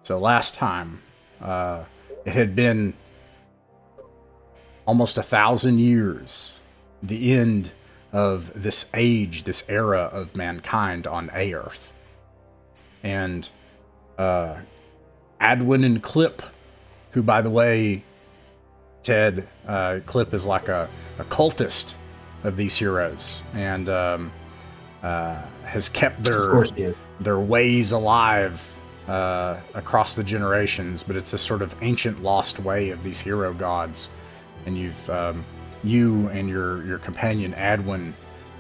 So last time, it had been almost 1,000 years, the end of this age, this era of mankind on Aearth. And Adwin and Clip, who, by the way, Ted, Clip is like a cultist of these heroes, and has kept their ways alive across the generations, but it's a sort of ancient lost way of these hero gods. And you and your companion Adwin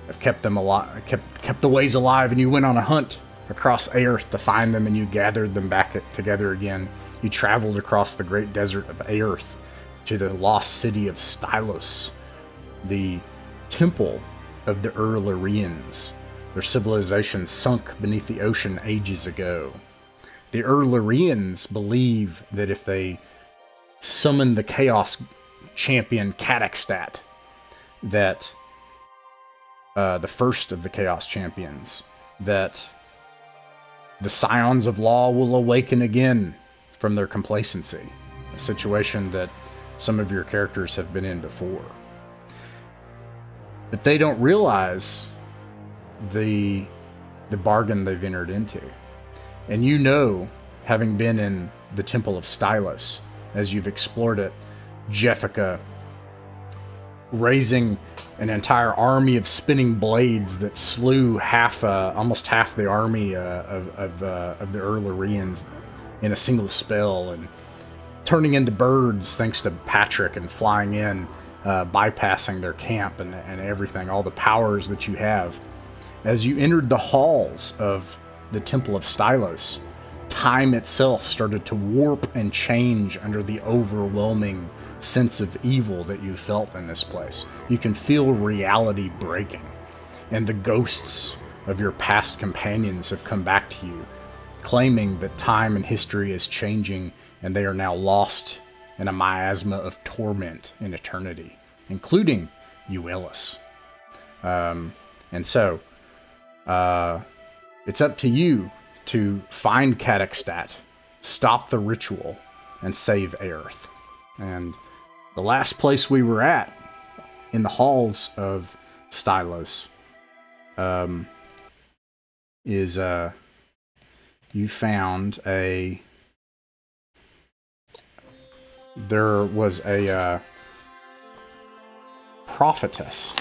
have kept them alive, kept the ways alive, and you went on a hunt across Aearth to find them, and you gathered them back together again. You traveled across the great desert of Aearth to the lost city of Starless, the temple of the Urlarians. Their civilization sunk beneath the ocean ages ago. The Urlarians believe that if they summon the Chaos champion Cataxtat, that the first of the Chaos champions, that the Scions of Law will awaken again from their complacency, a situation that some of your characters have been in before. But they don't realize the bargain they've entered into. And you know, having been in the Temple of Starless, as you've explored it, Jeffica raising an entire army of spinning blades that slew almost half the army of the Urlarians in a single spell, and turning into birds thanks to Patrick, and flying in, bypassing their camp and everything, all the powers that you have. As you entered the halls of the Temple of Starless, time itself started to warp and change under the overwhelming sense of evil that you felt in this place. You can feel reality breaking, and the ghosts of your past companions have come back to you, claiming that time and history is changing, and they are now lost in a miasma of torment in eternity, including you, Ellis. And so, it's up to you to find Cataxtat, stop the ritual, and save Aearth. And the last place we were at, in the halls of Starless, is you found there was a prophetess.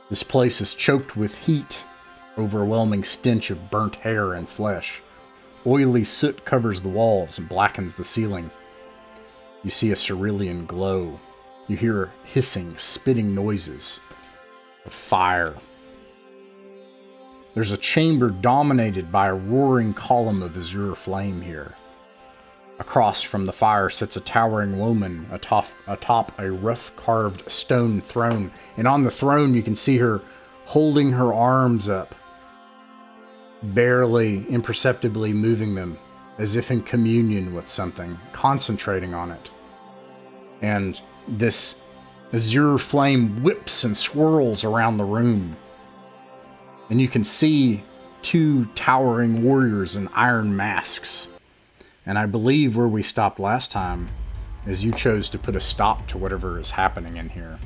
This place is choked with heat, overwhelming stench of burnt hair and flesh. Oily soot covers the walls and blackens the ceiling. You see a cerulean glow. You hear hissing, spitting noises of fire. There's a chamber dominated by a roaring column of azure flame here. Across from the fire sits a towering woman atop a rough-carved stone throne. And on the throne you can see her holding her arms up, barely, imperceptibly moving them, as if in communion with something, concentrating on it. And this azure flame whips and swirls around the room. And you can see two towering warriors in iron masks. And I believe where we stopped last time is you chose to put a stop to whatever is happening in here.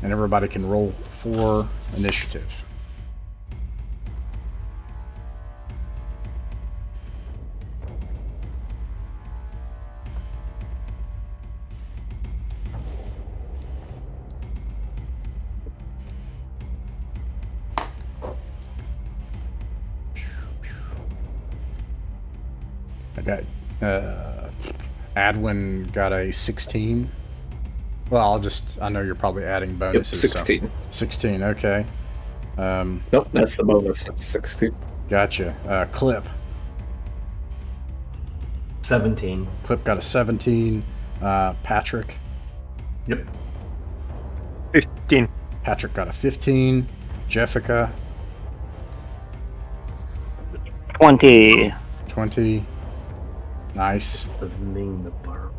And everybody can roll for initiative. I got, Adwin got a 16. Well, I know you're probably adding bonuses. Yep, 16. So 16, okay. Nope, that's the bonus. That's 16. Gotcha. Clip. 17. Clip got a 17. Patrick. Yep. 15. Patrick got a 15. Jeffica. 20. 20. Nice. Of Ming the Barb.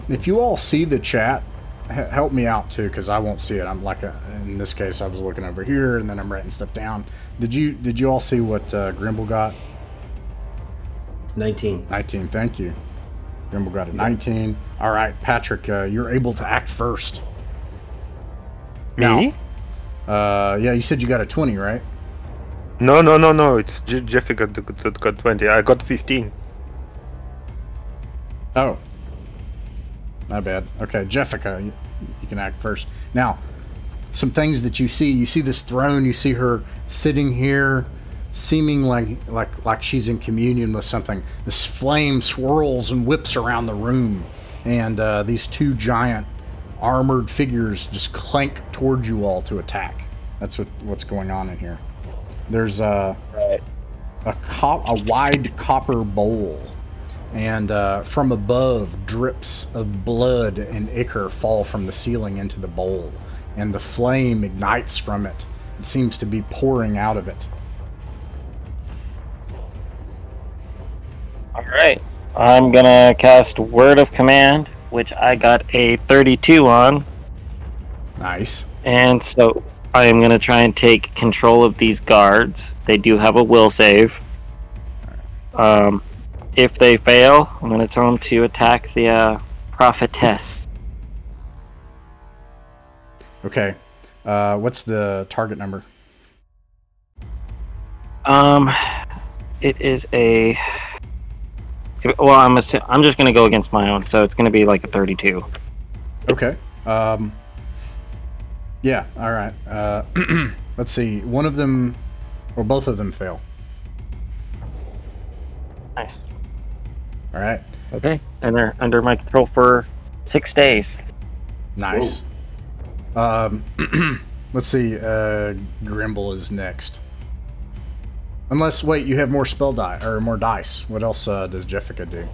If you all see the chat, help me out too, because I won't see it. I'm like in this case, I was looking over here, and then I'm writing stuff down. Did you all see what Grimble got? 19. 19. Thank you. Grimble got a 19. All right, Patrick, you're able to act first. Me? Now, yeah, you said you got a 20, right? No. It's Jeffy got 20. I got 15. Oh. Not bad. Okay, Jessica, you can act first. Now, some things that you see this throne, you see her sitting here, seeming like she's in communion with something. This flame swirls and whips around the room, and these two giant armored figures just clank towards you all to attack. That's what's going on in here. There's a wide copper bowl, and from above, drips of blood and ichor fall from the ceiling into the bowl, and the flame ignites from it. It seems to be pouring out of it. Alright. I'm gonna cast Word of Command, which I got a 32 on. Nice. And so I am gonna try and take control of these guards. They do have a will save. If they fail, I'm going to tell them to attack the prophetess. Okay. What's the target number? It is a... Well, I'm just going to go against my own, so it's going to be like a 32. Okay. Yeah, alright. Let's see. One of them, or both of them fail. Nice. All right. Okay, and they're under my control for 6 days. Nice. Let's see. Grimble is next. Unless, wait, you have more spell die or more dice. What else does Jessica do?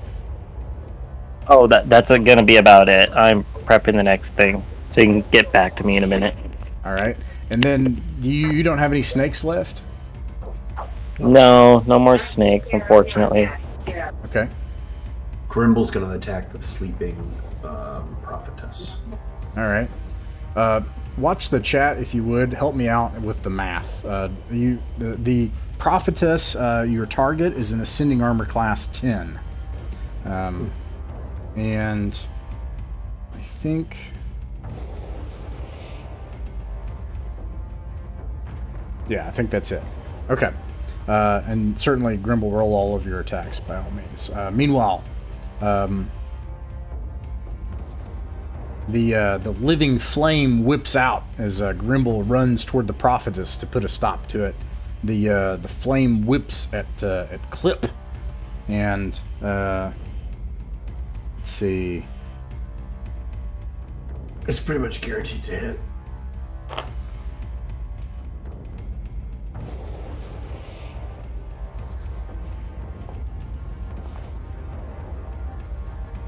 Oh, that's gonna be about it. I'm prepping the next thing, so you can get back to me in a minute. All right. And then you don't have any snakes left? No more snakes, unfortunately. Okay. Grimble's going to attack the sleeping prophetess. All right. Watch the chat if you would. Help me out with the math. The prophetess, your target is an ascending armor class 10. And I think... Yeah, I think that's it. Okay. And certainly Grimble, roll all of your attacks by all means. Meanwhile, the living flame whips out as Grimble runs toward the prophetess to put a stop to it. The flame whips at Clip, and let's see. It's pretty much guaranteed to hit.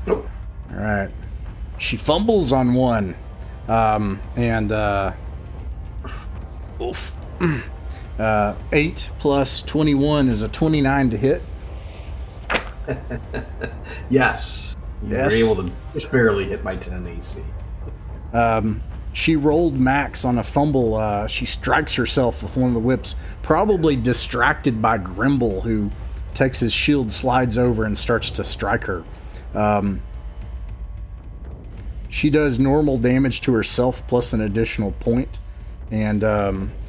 All right. She fumbles on one, and oof. 8 plus 21 is a 29 to hit. Yes. You were able to just barely hit my 10 AC. She rolled max on a fumble. She strikes herself with one of the whips, probably distracted by Grimble, who takes his shield, slides over, and starts to strike her. She does normal damage to herself plus an additional point, and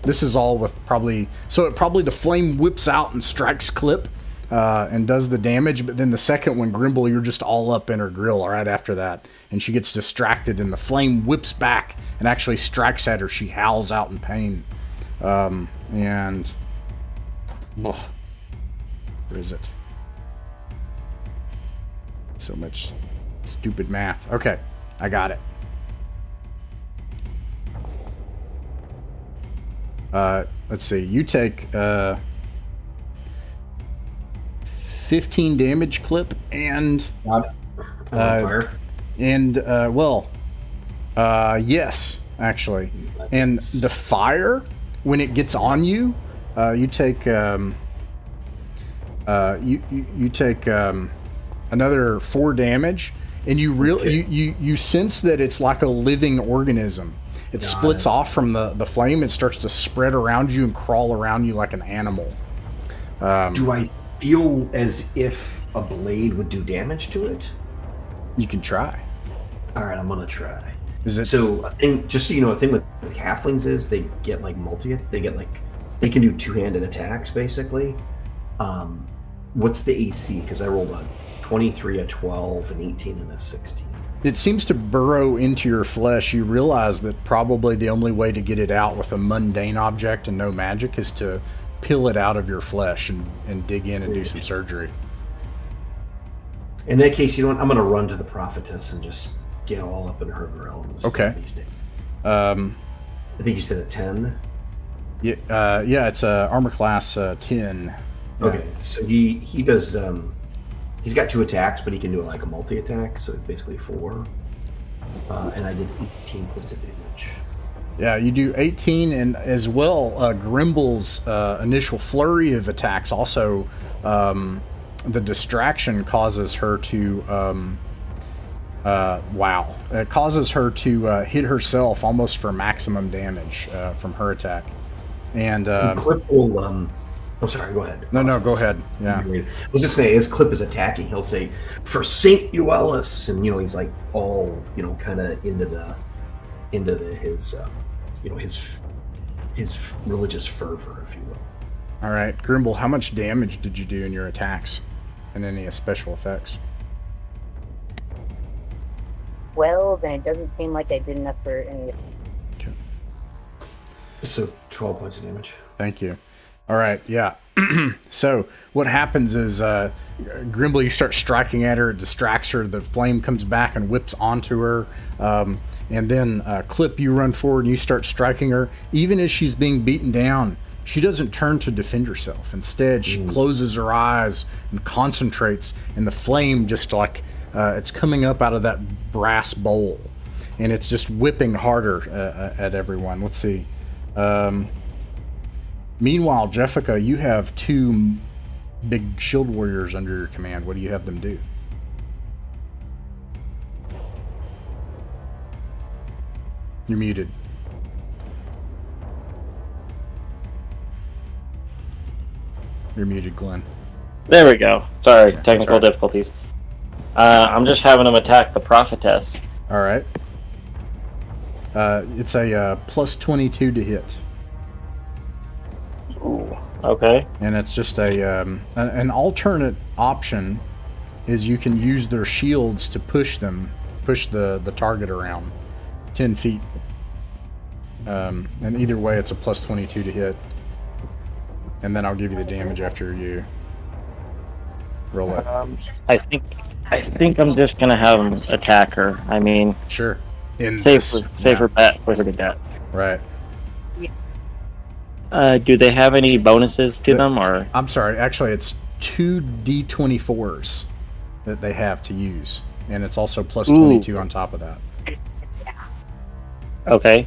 this is all with probably the flame whips out and strikes Clip and does the damage, but then the second one, Grimble, you're just all up in her grill right after that, and she gets distracted, and the flame whips back and actually strikes at her. She howls out in pain, and where is it? So much stupid math. Okay. I got it. Let's see. You take 15 damage, Clip, and yes, actually, and the fire, when it gets on you, you take you take another 4 damage. and you sense that it's like a living organism. It splits off from the flame and starts to spread around you and crawl around you like an animal. Do I feel as if a blade would do damage to it? You can try. All right, I'm gonna try. Is it so? Just so you know, a thing with halflings is they get like they can do two-handed attacks basically. What's the AC? Because I rolled a 23, a 12, an 18, and a 16. It seems to burrow into your flesh. You realize that probably the only way to get it out with a mundane object and no magic is to peel it out of your flesh and dig in and do some surgery. In that case, I'm going to run to the prophetess and just get all up in her realms. Okay. I think you said a 10? Yeah, it's a armor class 10. Yeah. Okay, so he does... he's got 2 attacks, but he can do like a multi-attack, so basically 4. And I did 18 points of damage. Yeah, you do 18, and as well, Grimble's initial flurry of attacks also, the distraction causes her to, it causes her to hit herself almost for maximum damage from her attack. And Clip will, oh, sorry, go ahead. No, go ahead. Yeah. I was just saying, as Clip is attacking, he'll say, "For Saint Euelis," and he's like all kind of into his religious fervor, if you will. All right, Grimble, how much damage did you do in your attacks, and any special effects? Well, then it doesn't seem like I did enough for any. Okay. So 12 points of damage. Thank you. All right, yeah. So what happens is Grimble, you start striking at her, it distracts her, the flame comes back and whips onto her, and then Clip, you run forward and you start striking her. Even as she's being beaten down, she doesn't turn to defend herself. Instead, she closes her eyes and concentrates, and the flame just like it's coming up out of that brass bowl, and it's just whipping harder at everyone. Let's see. Meanwhile, Jessica, you have 2 big shield warriors under your command. What do you have them do? You're muted. You're muted, Glenn. There we go. Sorry, technical difficulties. I'm just having them attack the prophetess. All right. It's a plus 22 to hit. Ooh, okay. And it's just an alternate option is you can use their shields to push the target around 10 feet. And either way, it's a plus 22 to hit. And then I'll give you the damage after you roll it. I think I'm just gonna have them attack her. I mean, sure. Safer bet for her to death. Right. Do they have any bonuses to them, or? I'm sorry. Actually, it's 2 D24s that they have to use, and it's also plus 22 on top of that. Okay.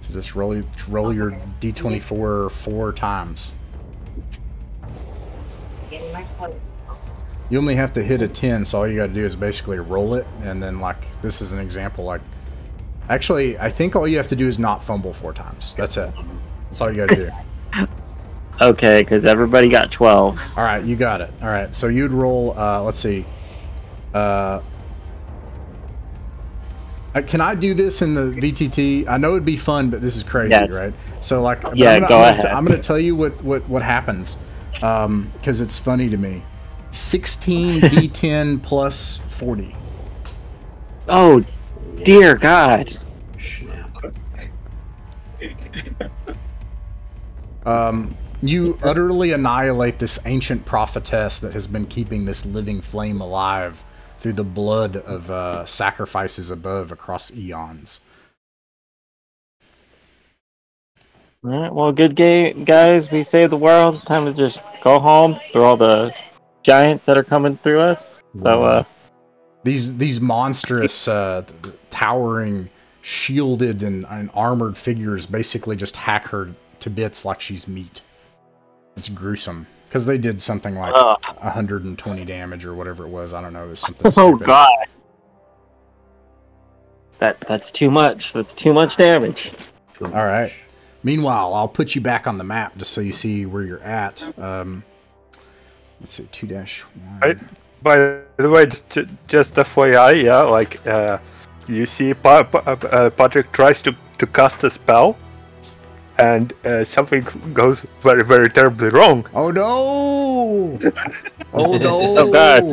So just roll your D24 4 times. You only have to hit a 10, so all you got to do is basically roll it, and then like this is an example. Like, actually, I think all you have to do is not fumble 4 times. That's it. That's all you got to do. Okay, because everybody got 12s. All right, you got it. All right, so you'd roll. Let's see. Can I do this in the VTT? I know it'd be fun, but this is crazy, right? So like, go ahead. I'm going to tell you what happens, because it's funny to me. 16 D10 plus 40. Oh, dear God. You utterly annihilate this ancient prophetess that has been keeping this living flame alive through the blood of sacrifices above across eons. All right, well, good game, guys. We saved the world. It's time to just go home through all the giants that are coming through us. So, these monstrous, towering, shielded and armored figures basically just hack her to bits like she's meat. It's gruesome. Because they did something like 120 damage or whatever it was. I don't know. It was something Oh stupid. god. That's too much. That's too much damage. All right. Meanwhile, I'll put you back on the map just so you see where you're at. Let's see, 2-1. By the way, just FYI, yeah, like you see, Patrick tries to cast a spell, and something goes very, very terribly wrong. Oh no! Oh no! Oh god!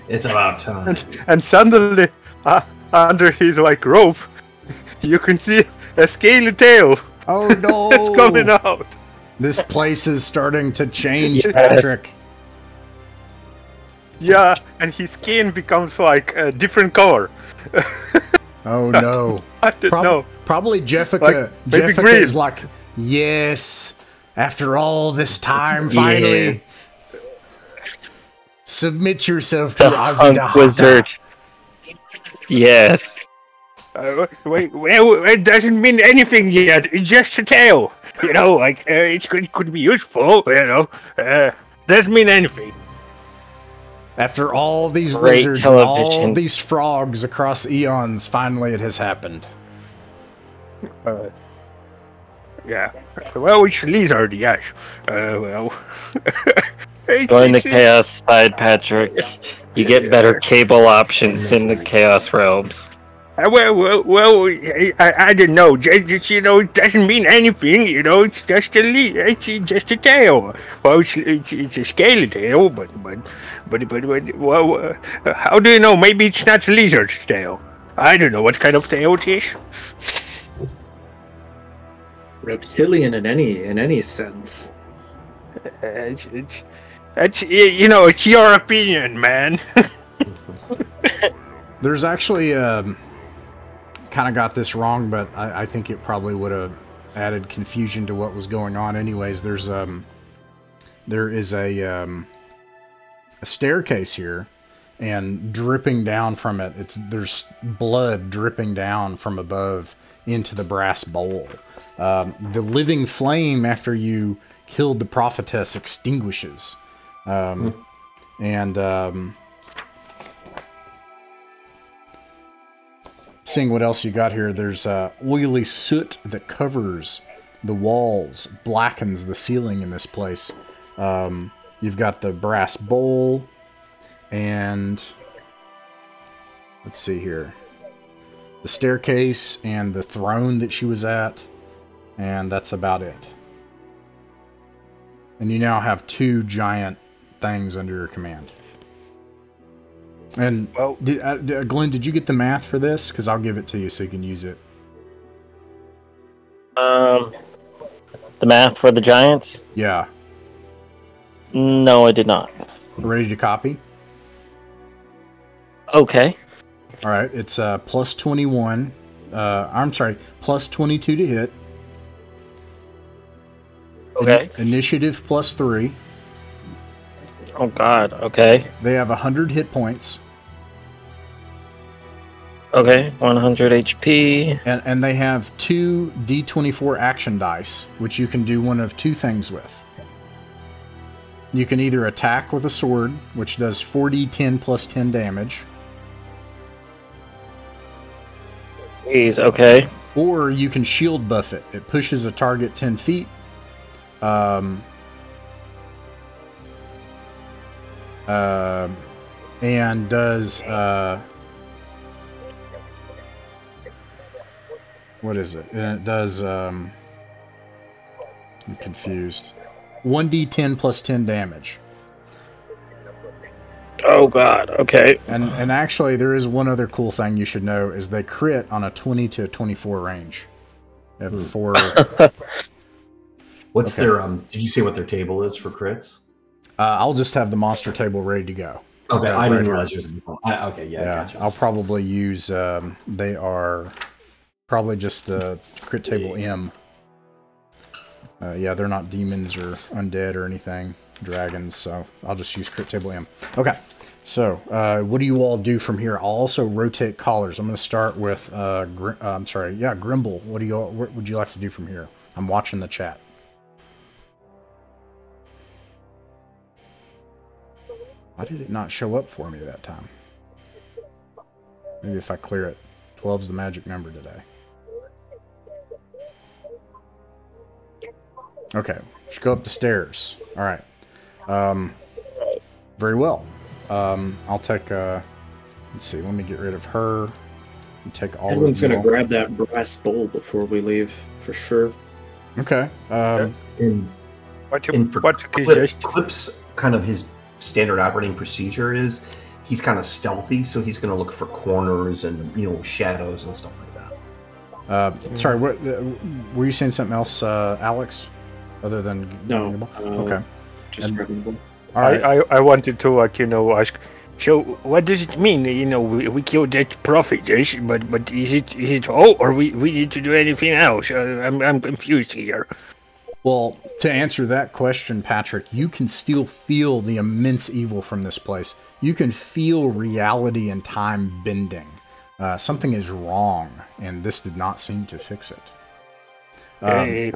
It's about time. And suddenly, under his like robe, you can see a scaly tail. Oh no! It's coming out. This place is starting to change, Patrick. Yeah, and his skin becomes like a different color. Oh no! I don't know. Probably Jessica. Like, maybe Jessica green. is like, yes. After all this time, finally, submit yourself to The hunk Azudahaka. wizard. Yes. Wait, well, it doesn't mean anything yet. It's just a tail. You know, like it could be useful. You know, doesn't mean anything. After all these Great lizards and all television. these frogs across eons, finally it has happened. Yeah. Well, it's lizard, yes. Well. Join the Chaos side, Patrick. You get better cable options in the Chaos realms. Well, I don't know. Just, you know, it doesn't mean anything. You know, it's just it's just a tail. Well, it's a scaly tail, but well, how do you know? Maybe it's not a lizard's tail. I don't know what kind of tail it is. Reptilian in any sense. It's you know, it's your opinion, man. There's actually kind of got this wrong, but I think it probably would have added confusion to what was going on. Anyways, there is a staircase here, and dripping down from it, there's blood dripping down from above into the brass bowl. The living flame after you killed the prophetess extinguishes, and seeing what else you got here, there's oily soot that covers the walls, blackens the ceiling in this place. You've got the brass bowl, and let's see here, the staircase and the throne that she was at, and that's about it. And you now have 2 giant things under your command. And Well, Glenn, did you get the math for this? Because I'll give it to you so you can use it. The math for the Giants? Yeah. No, I did not. Ready to copy? Okay. All right. It's plus 21. I'm sorry, plus 22 to hit. Okay. Initiative plus 3. Oh god, okay. They have 100 hit points. Okay, 100 HP. And they have 2 D24 action dice, which you can do one of 2 things with. You can either attack with a sword, which does 4d10 plus 10 damage, Jeez, okay. or you can shield buff it. It pushes a target 10 feet. And does what is it? And it does I'm confused. 1d10 plus 10 damage. Oh god, okay. And actually there is one other cool thing you should know is they crit on a 20 to 24 range. They have 4 What's Okay. their did you say what their table is for crits? I'll just have the monster table ready to go. Okay, I Right didn't here. realize yours. Okay, yeah, Yeah, gotcha. I'll probably use they are probably just the crit table M. Yeah, they're not demons or undead or anything, dragons, so I'll just use crit table M. Okay, so what do you all do from here? I'll also rotate collars. I'm going to start with Grimble. What would you like to do from here? I'm watching the chat. Why did it not show up for me that time? Maybe if I clear it. 12's the magic number today. Okay, let's go up the stairs. All right. Very well. I'll take, let's see, let me get rid of her and take all Everyone's of going you to all. grab that brass bowl before we leave, for sure. Okay. Clip's kind of his standard operating procedure is he's kind of stealthy, so he's going to look for corners and, you know, shadows and stuff like that. Sorry, what were you saying something else, Alex? Other than No. okay. Just grabbing the bowl. All right. I wanted to, like, you know, ask. So, what does it mean? You know, we killed that prophetess, but is it all, or we need to do anything else? I'm confused here. Well, to answer that question, Patrick, you can still feel the immense evil from this place. You can feel reality and time bending. Something is wrong, and this did not seem to fix it. Yeah.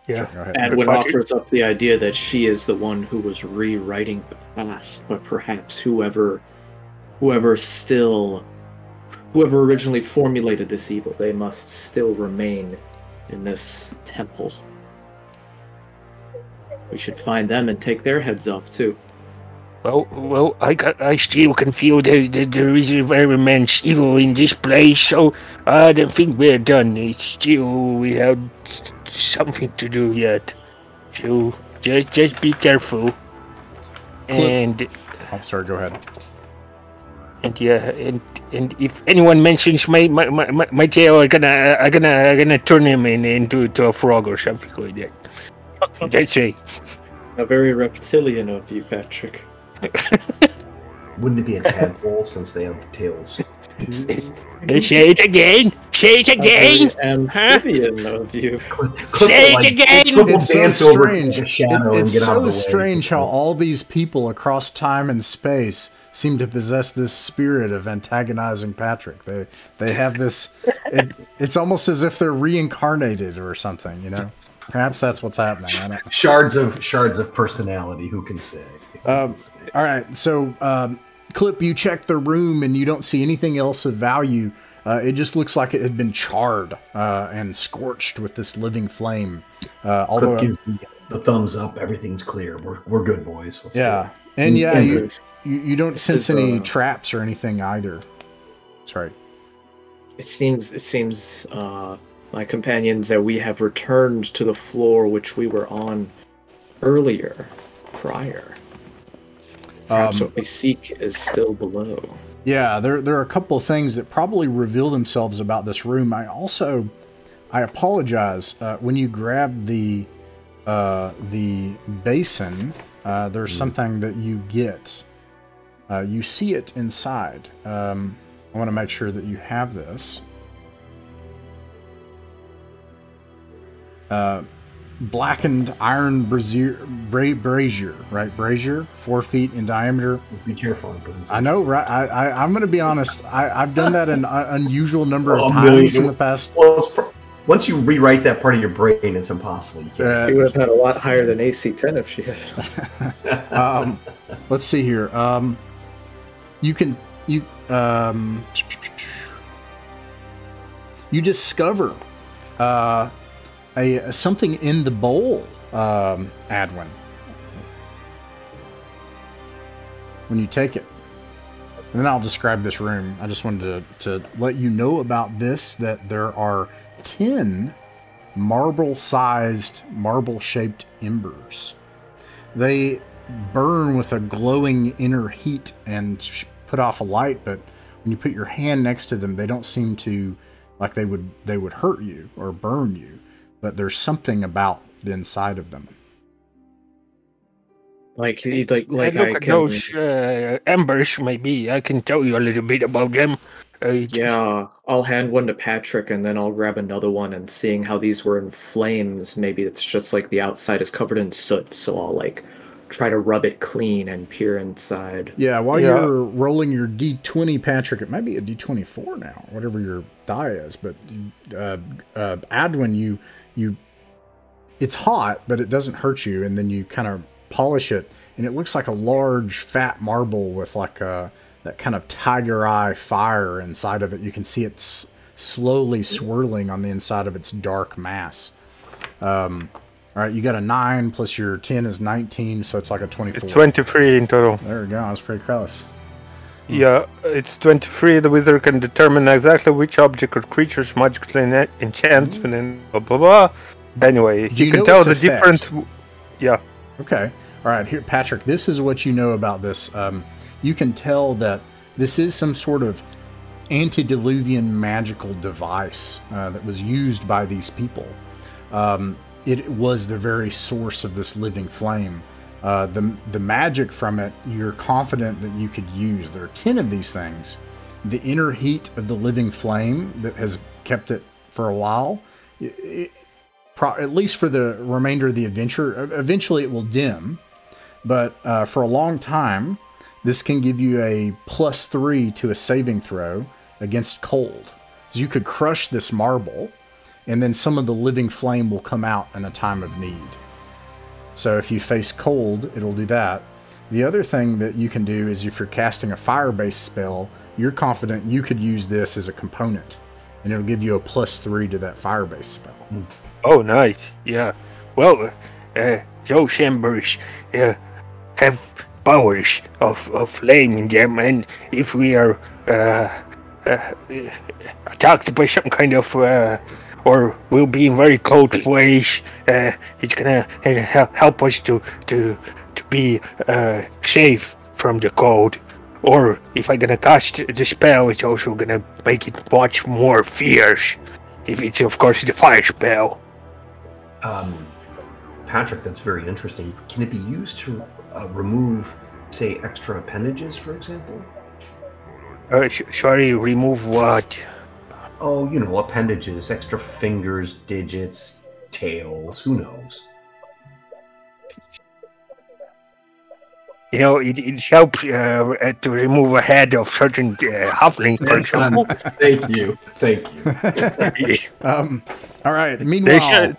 Sure, go ahead. Adwin offers up the idea that she is the one who was rewriting the past, but perhaps whoever originally formulated this evil, they must still remain in this temple. We should find them and take their heads off too. Well, I still can feel that there is a very immense evil in this place, so I don't think we're done. It's still, we have something to do yet. So just be careful. And oh, sorry, go ahead. And yeah, and if anyone mentions my tail, I'm gonna turn him into a frog or something like that. That's it. A very reptilian of you, Patrick. Wouldn't it be a tadpole since they have tails? Say it again! Say it again! Amphibian of you. Say it again! It's so strange. It's so so strange how all these people across time and space seem to possess this spirit of antagonizing Patrick. They have this. It's almost as if they're reincarnated or something. You know. Perhaps that's what's happening. I don't... Shards of personality. Who can say? All right. So, Clip, you check the room and you don't see anything else of value. It just looks like it had been charred and scorched with this living flame. Although Clip gives the thumbs up, everything's clear. We're good, boys. Let's yeah, go. and yeah, you don't sense any traps or anything either. Sorry. It seems. My companions, that we have returned to the floor which we were on prior. Perhaps what we seek is still below. Yeah, there are a couple of things that probably reveal themselves about this room. I apologize. When you grab the basin, there's something that you get. You see it inside. I want to make sure that you have this. Blackened iron brazier, right? Brazier, 4 feet in diameter. Be careful. I know, right? I'm going to be honest. I've done that an unusual number of times in the past. Well, once you rewrite that part of your brain, it's impossible. You can't. She would have had a lot higher than AC 10 if she had. Let's see here. You discover something in the bowl, Adwin. When you take it. And then I'll describe this room. I just wanted to let you know about this, that there are 10 marble-sized, marble-shaped embers. They burn with a glowing inner heat and put off a light, but when you put your hand next to them, they don't seem to, like they would hurt you or burn you. But there's something about the inside of them. Like look at those embers. Maybe I can tell you a little bit about them. Yeah, I'll hand one to Patrick, and then I'll grab another one. And seeing how these were in flames, maybe it's just like the outside is covered in soot. So I'll like try to rub it clean and peer inside. Yeah, while you're rolling your D20, Patrick, it might be a D24 now, whatever your die is. But Adwin, you it's hot, but it doesn't hurt you, and then you kind of polish it, and it looks like a large, fat marble with like that kind of tiger eye fire inside of it. You can see it's slowly swirling on the inside of its dark mass. All right, you got a 9 plus your 10 is 19, so it's like a 24. It's 23 in total. There we go. That's pretty close. Yeah, it's 23. The wizard can determine exactly which object or creature's magical enchants, and then blah blah blah. Anyway, Do you you can know tell its the effect? different. Yeah. Okay. All right, here, Patrick, this is what you know about this. You can tell that this is some sort of antediluvian magical device that was used by these people. It was the very source of this living flame. The magic from it, you're confident that you could use. There are 10 of these things. The inner heat of the living flame that has kept it for a while, at least for the remainder of the adventure. Eventually it will dim, but for a long time, this can give you a +3 to a saving throw against cold. So you could crush this marble, and then some of the living flame will come out in a time of need. So if you face cold, it'll do that. The other thing that you can do is if you're casting a fire-based spell, you're confident you could use this as a component, and it'll give you a +3 to that fire-based spell. Oh, nice. Yeah. Well, those embers have powers of flame in them, and if we are attacked by some kind of or we'll be in very cold place, it's gonna help us to be safe from the cold. Or if I'm gonna cast the spell, it's also gonna make it much more fierce. If it's, of course, the fire spell. Patrick, that's very interesting. Can it be used to remove, say, extra appendages, for example? Sorry, remove what? Oh, you know, appendages, extra fingers, digits, tails, who knows? You know, it helps to remove a head of certain halfling, for example. Thank you. All right. Meanwhile,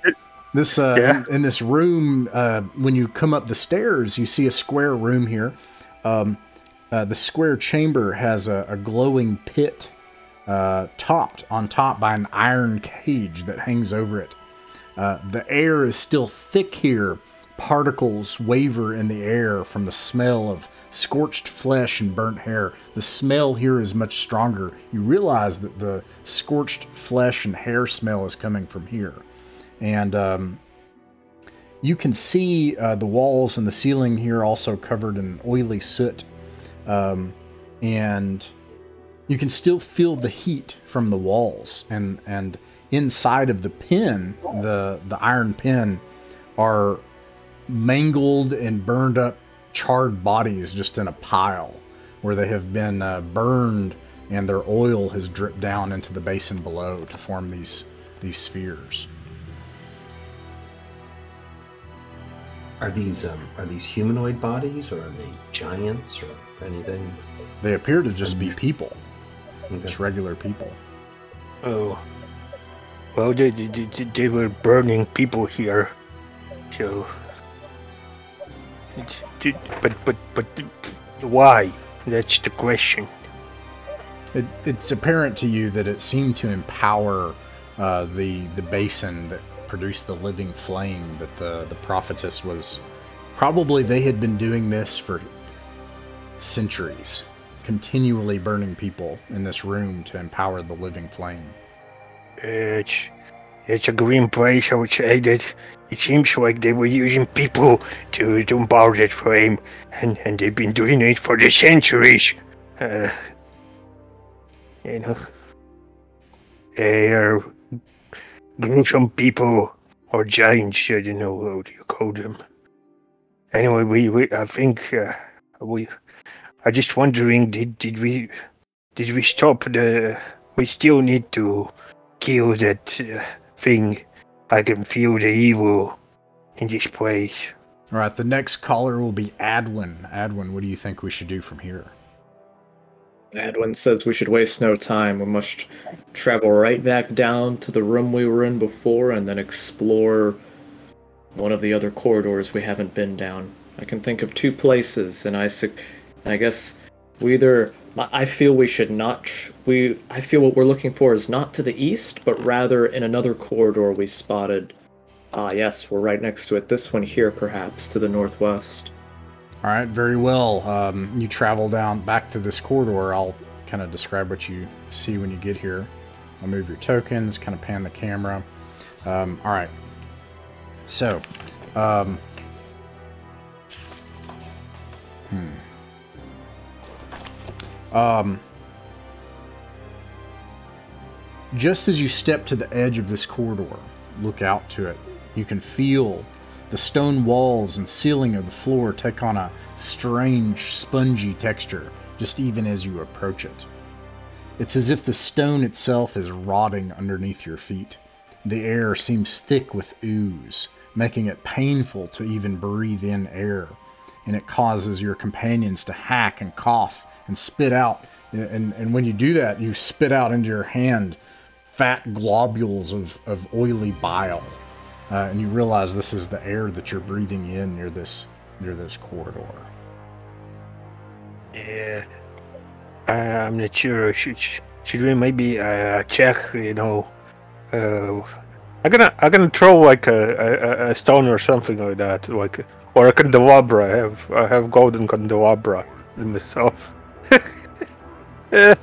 this in this room, when you come up the stairs, you see a square room here. The square chamber has a glowing pit topped on top by an iron cage that hangs over it. The air is still thick here. Particles waver in the air from the smell of scorched flesh and burnt hair. The smell here is much stronger. You realize that the scorched flesh and hair smell is coming from here. And you can see the walls and the ceiling here also covered in oily soot. And you can still feel the heat from the walls. And inside of the pen, the iron pen, are mangled and burned up charred bodies just in a pile where they have been burned, and their oil has dripped down into the basin below to form these spheres. Are these humanoid bodies, or are they giants, or anything? They appear to just be people, Okay. just regular people. Oh, well, they were burning people here, so. But why? That's the question. It's apparent to you that it seemed to empower the basin that produced the living flame that the prophetess was. Probably they had been doing this for centuries, continually burning people in this room to empower the living flame. It's a green place. I would say that it seems like they were using people to empower that flame, and they've been doing it for the centuries. You know, they are gruesome people, or giants. I don't know how do you call them. Anyway, I think I just wondering, did we stop the? We still need to kill that thing. I can feel the evil in this place. All right, the next caller will be Adwin. Adwin, what do you think we should do from here? Adwin says we should waste no time. We must travel right back down to the room we were in before and then explore one of the other corridors we haven't been down. I can think of two places, and I guess we either. I feel we should not. I feel what we're looking for is not to the east, but rather in another corridor we spotted. Yes, we're right next to it. This one here, perhaps, to the northwest. All right, very well. You travel down back to this corridor. I'll kind of describe what you see when you get here. I'll move your tokens, kind of pan the camera. All right. So, just as you step to the edge of this corridor, look out to it, you can feel the stone walls and ceiling of the floor take on a strange, spongy texture, just even as you approach it. It's as if the stone itself is rotting underneath your feet. The air seems thick with ooze, making it painful to even breathe in air, and it causes your companions to hack and cough and spit out. And when you do that, you spit out into your hand fat globules of oily bile. And you realize this is the air that you're breathing in near this corridor. Yeah, I'm not sure. Should we maybe check? You know, I'm gonna throw like a stone or something like that, like or a candelabra. I have golden candelabra myself. Yeah.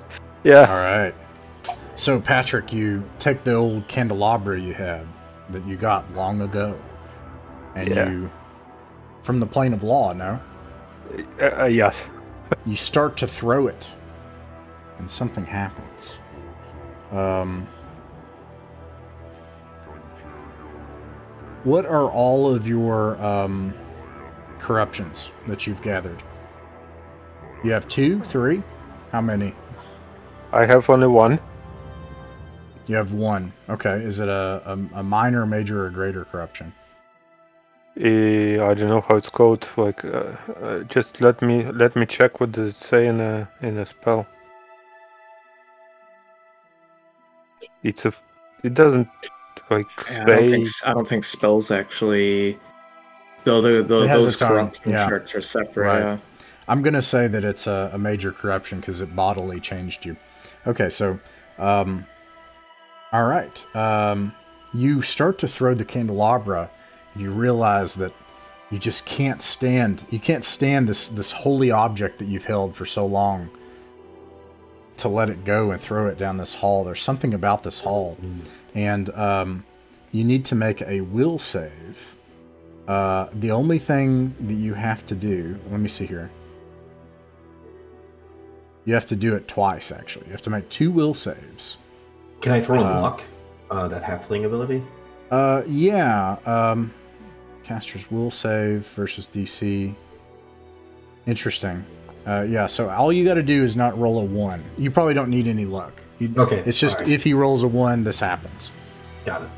All right. So Patrick, you take the old candelabra you had that you got long ago, and you from the plane of law, no? Yes. You start to throw it, and something happens. What are all of your corruptions that you've gathered? You have 2, 3? How many? I have only one. You have 1. Okay. Is it a minor, major, or greater corruption? I don't know how it's called. Like, just let me check. What does it say in a spell? It doesn't like Yeah, say. I don't think spells actually. Though those corruption checks are separate. Right. Yeah. I'm gonna say that it's a major corruption because it bodily changed you. Okay, so, all right. You start to throw the candelabra, and you realize that you just can't stand. You can't stand this holy object that you've held for so long. To let it go and throw it down this hall. There's something about this hall, and you need to make a will save. The only thing that you have to do. Let me see here. You have to do it twice, actually. You have to make 2 will saves. Can I throw in luck? That halfling ability? Yeah. Caster's will save versus DC. Interesting. Yeah, so all you got to do is not roll a 1. You probably don't need any luck. Okay. It's just right. if he rolls a 1, this happens. Got it.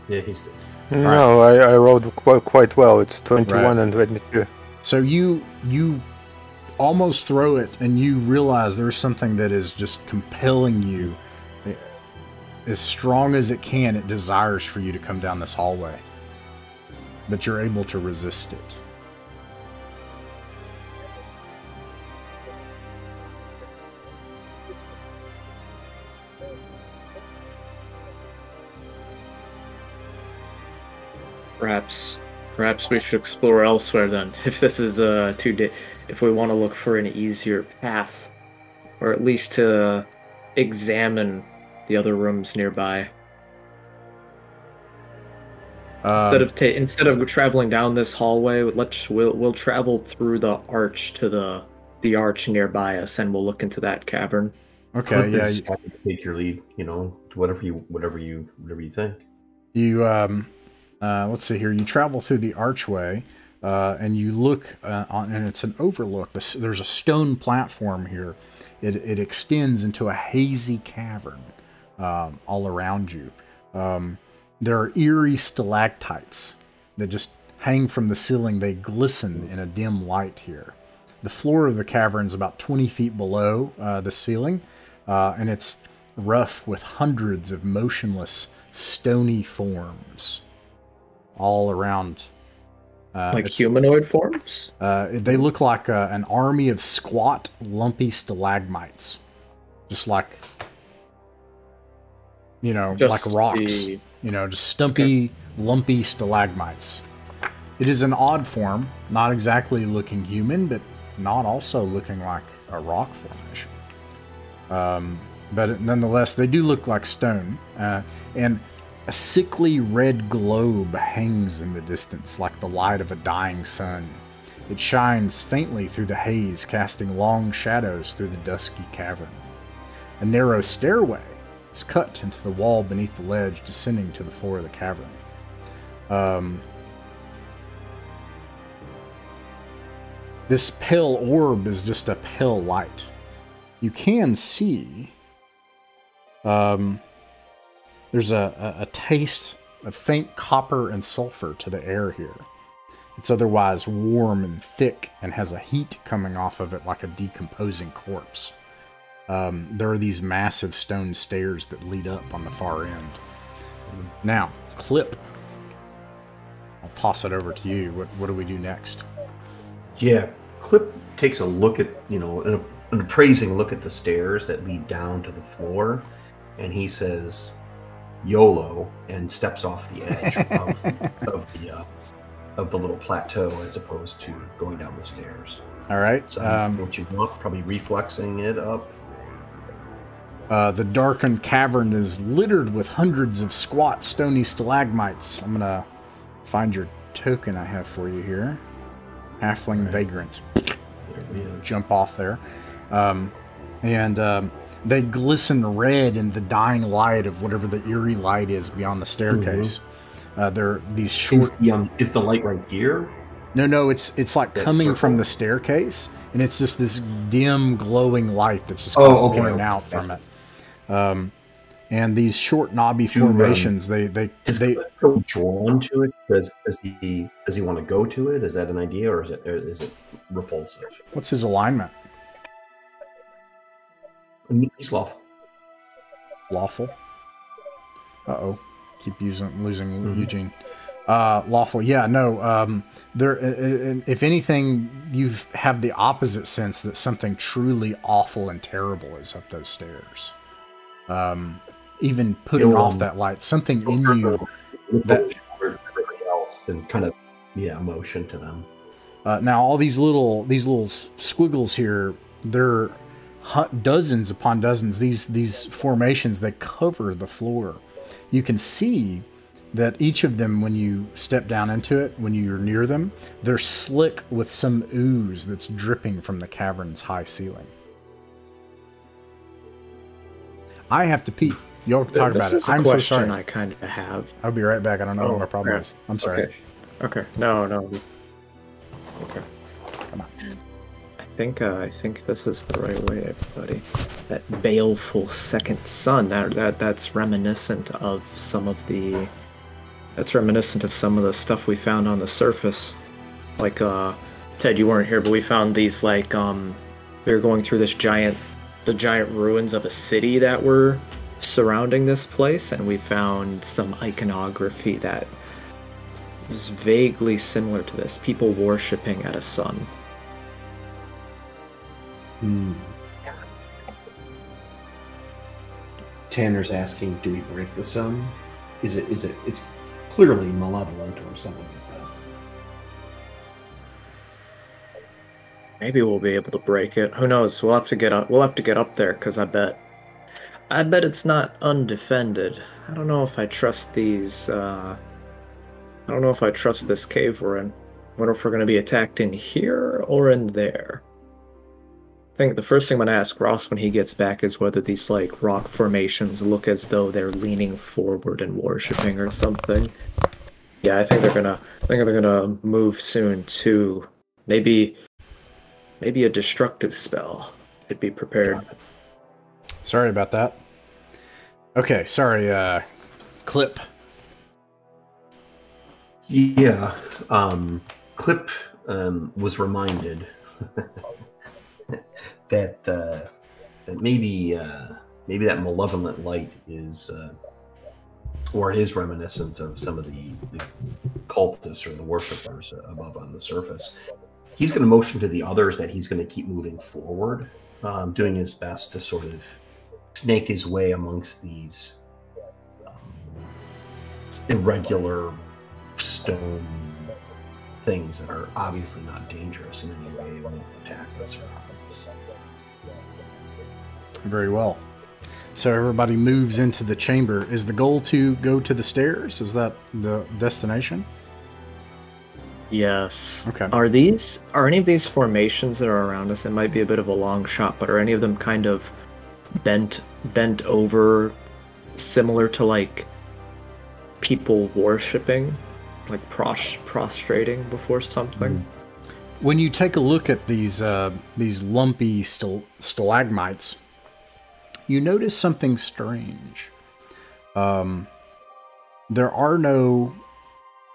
Yeah, he's good. No, I rolled quite well. It's 21 and 22. So you almost throw it, and you realize there's something that is just compelling you. As strong as it can, it desires for you to come down this hallway. But you're able to resist it. Perhaps we should explore elsewhere then. If this is if we want to look for an easier path, or at least to examine the other rooms nearby. Instead of traveling down this hallway, we'll travel through the arch to the arch nearby us, and we'll look into that cavern. Okay, yeah. Take your lead. You know, whatever you think. You let's see here. You travel through the archway, and you look and it's an overlook. There's a stone platform here. It extends into a hazy cavern all around you. There are eerie stalactites that just hang from the ceiling. They glisten in a dim light here. The floor of the cavern is about 20 feet below the ceiling, and it's rough with hundreds of motionless, stony forms all around Like humanoid forms? They look like an army of squat, lumpy stalagmites. Just like, like rocks. Just stumpy, lumpy stalagmites. It is an odd form, not exactly looking human, but not also looking like a rock formation. But nonetheless, they do look like stone. And a sickly red globe hangs in the distance like the light of a dying sun. It shines faintly through the haze, casting long shadows through the dusky cavern. A narrow stairway is cut into the wall beneath the ledge, descending to the floor of the cavern. This pale orb is just a pale light. You can see there's a taste of faint copper and sulfur to the air here. It's otherwise warm and thick and has a heat coming off of it like a decomposing corpse. There are these massive stone stairs that lead up on the far end. Now, Clip, I'll toss it over to you. What do we do next? Yeah, Clip takes a look at, an appraising look at the stairs that lead down to the floor, and he says, YOLO, and steps off the edge of the little plateau as opposed to going down the stairs. All right. So what you want, probably reflexing it up. The darkened cavern is littered with hundreds of squat, stony stalagmites. I'm going to find your token I have for you here. Halfling Vagrant. Jump off there. They glisten red in the dying light of whatever the eerie light is beyond the staircase. They're these short... Is the light right here? No, it's like coming from the staircase, and it's just this dim, glowing light that's just pouring out from it. And these short, knobby formations, they feel drawn to it. Does he want to go to it? Is that an idea, or is it repulsive? What's his alignment? He's lawful. Lawful. Uh-oh. Keep losing Eugene. Lawful. Yeah, no. If anything, you have the opposite sense that something truly awful and terrible is up those stairs. Even putting off that light, something in you that everybody else and kind of emotion to them. Now all these little squiggles here, they're dozens upon dozens. These formations, they cover the floor. You can see that each of them, when you step down into it, when you're near them, they're slick with some ooze that's dripping from the cavern's high ceiling. I have to pee. Y'all talk about it. I'm so sorry. I kind of have. I'll be right back. I don't know what my problem is. I'm sorry. Okay. No. Okay. Come on. I think this is the right way, everybody. That baleful second sun. That's reminiscent of some of the. That's reminiscent of some of the stuff we found on the surface. Like, Ted, you weren't here, but we found these we were going through the giant ruins of a city that were surrounding this place, and we found some iconography that was vaguely similar to this. People worshipping at a sun. Tanner's asking, do we break the sun? It's clearly malevolent or something like that. Maybe we'll be able to break it. Who knows? We'll have to get up there, because I bet it's not undefended. I don't know if I trust these. I don't know if I trust this cave we're in. I wonder if we're going to be attacked in here or in there. I think the first thing I'm going to ask Ross when he gets back is whether these rock formations look as though they're leaning forward and worshiping or something. Yeah, I think they're gonna move soon too. Maybe a destructive spell should be prepared. Sorry about that. Okay, sorry, Clip. Yeah, Clip was reminded that maybe that malevolent light is, or it is reminiscent of some of the cultists or the worshippers above on the surface. He's going to motion to the others that he's going to keep moving forward, doing his best to sort of snake his way amongst these irregular stone things that are obviously not dangerous in any way. It won't attack us or harm us. Very well. So everybody moves into the chamber. Is the goal to go to the stairs? Is that the destination? Yes. Okay. Are any of these formations that are around us? It might be a bit of a long shot, but are any of them kind of bent over, similar to like people worshipping, like prostrating before something? When you take a look at these lumpy stalagmites, you notice something strange. There are no...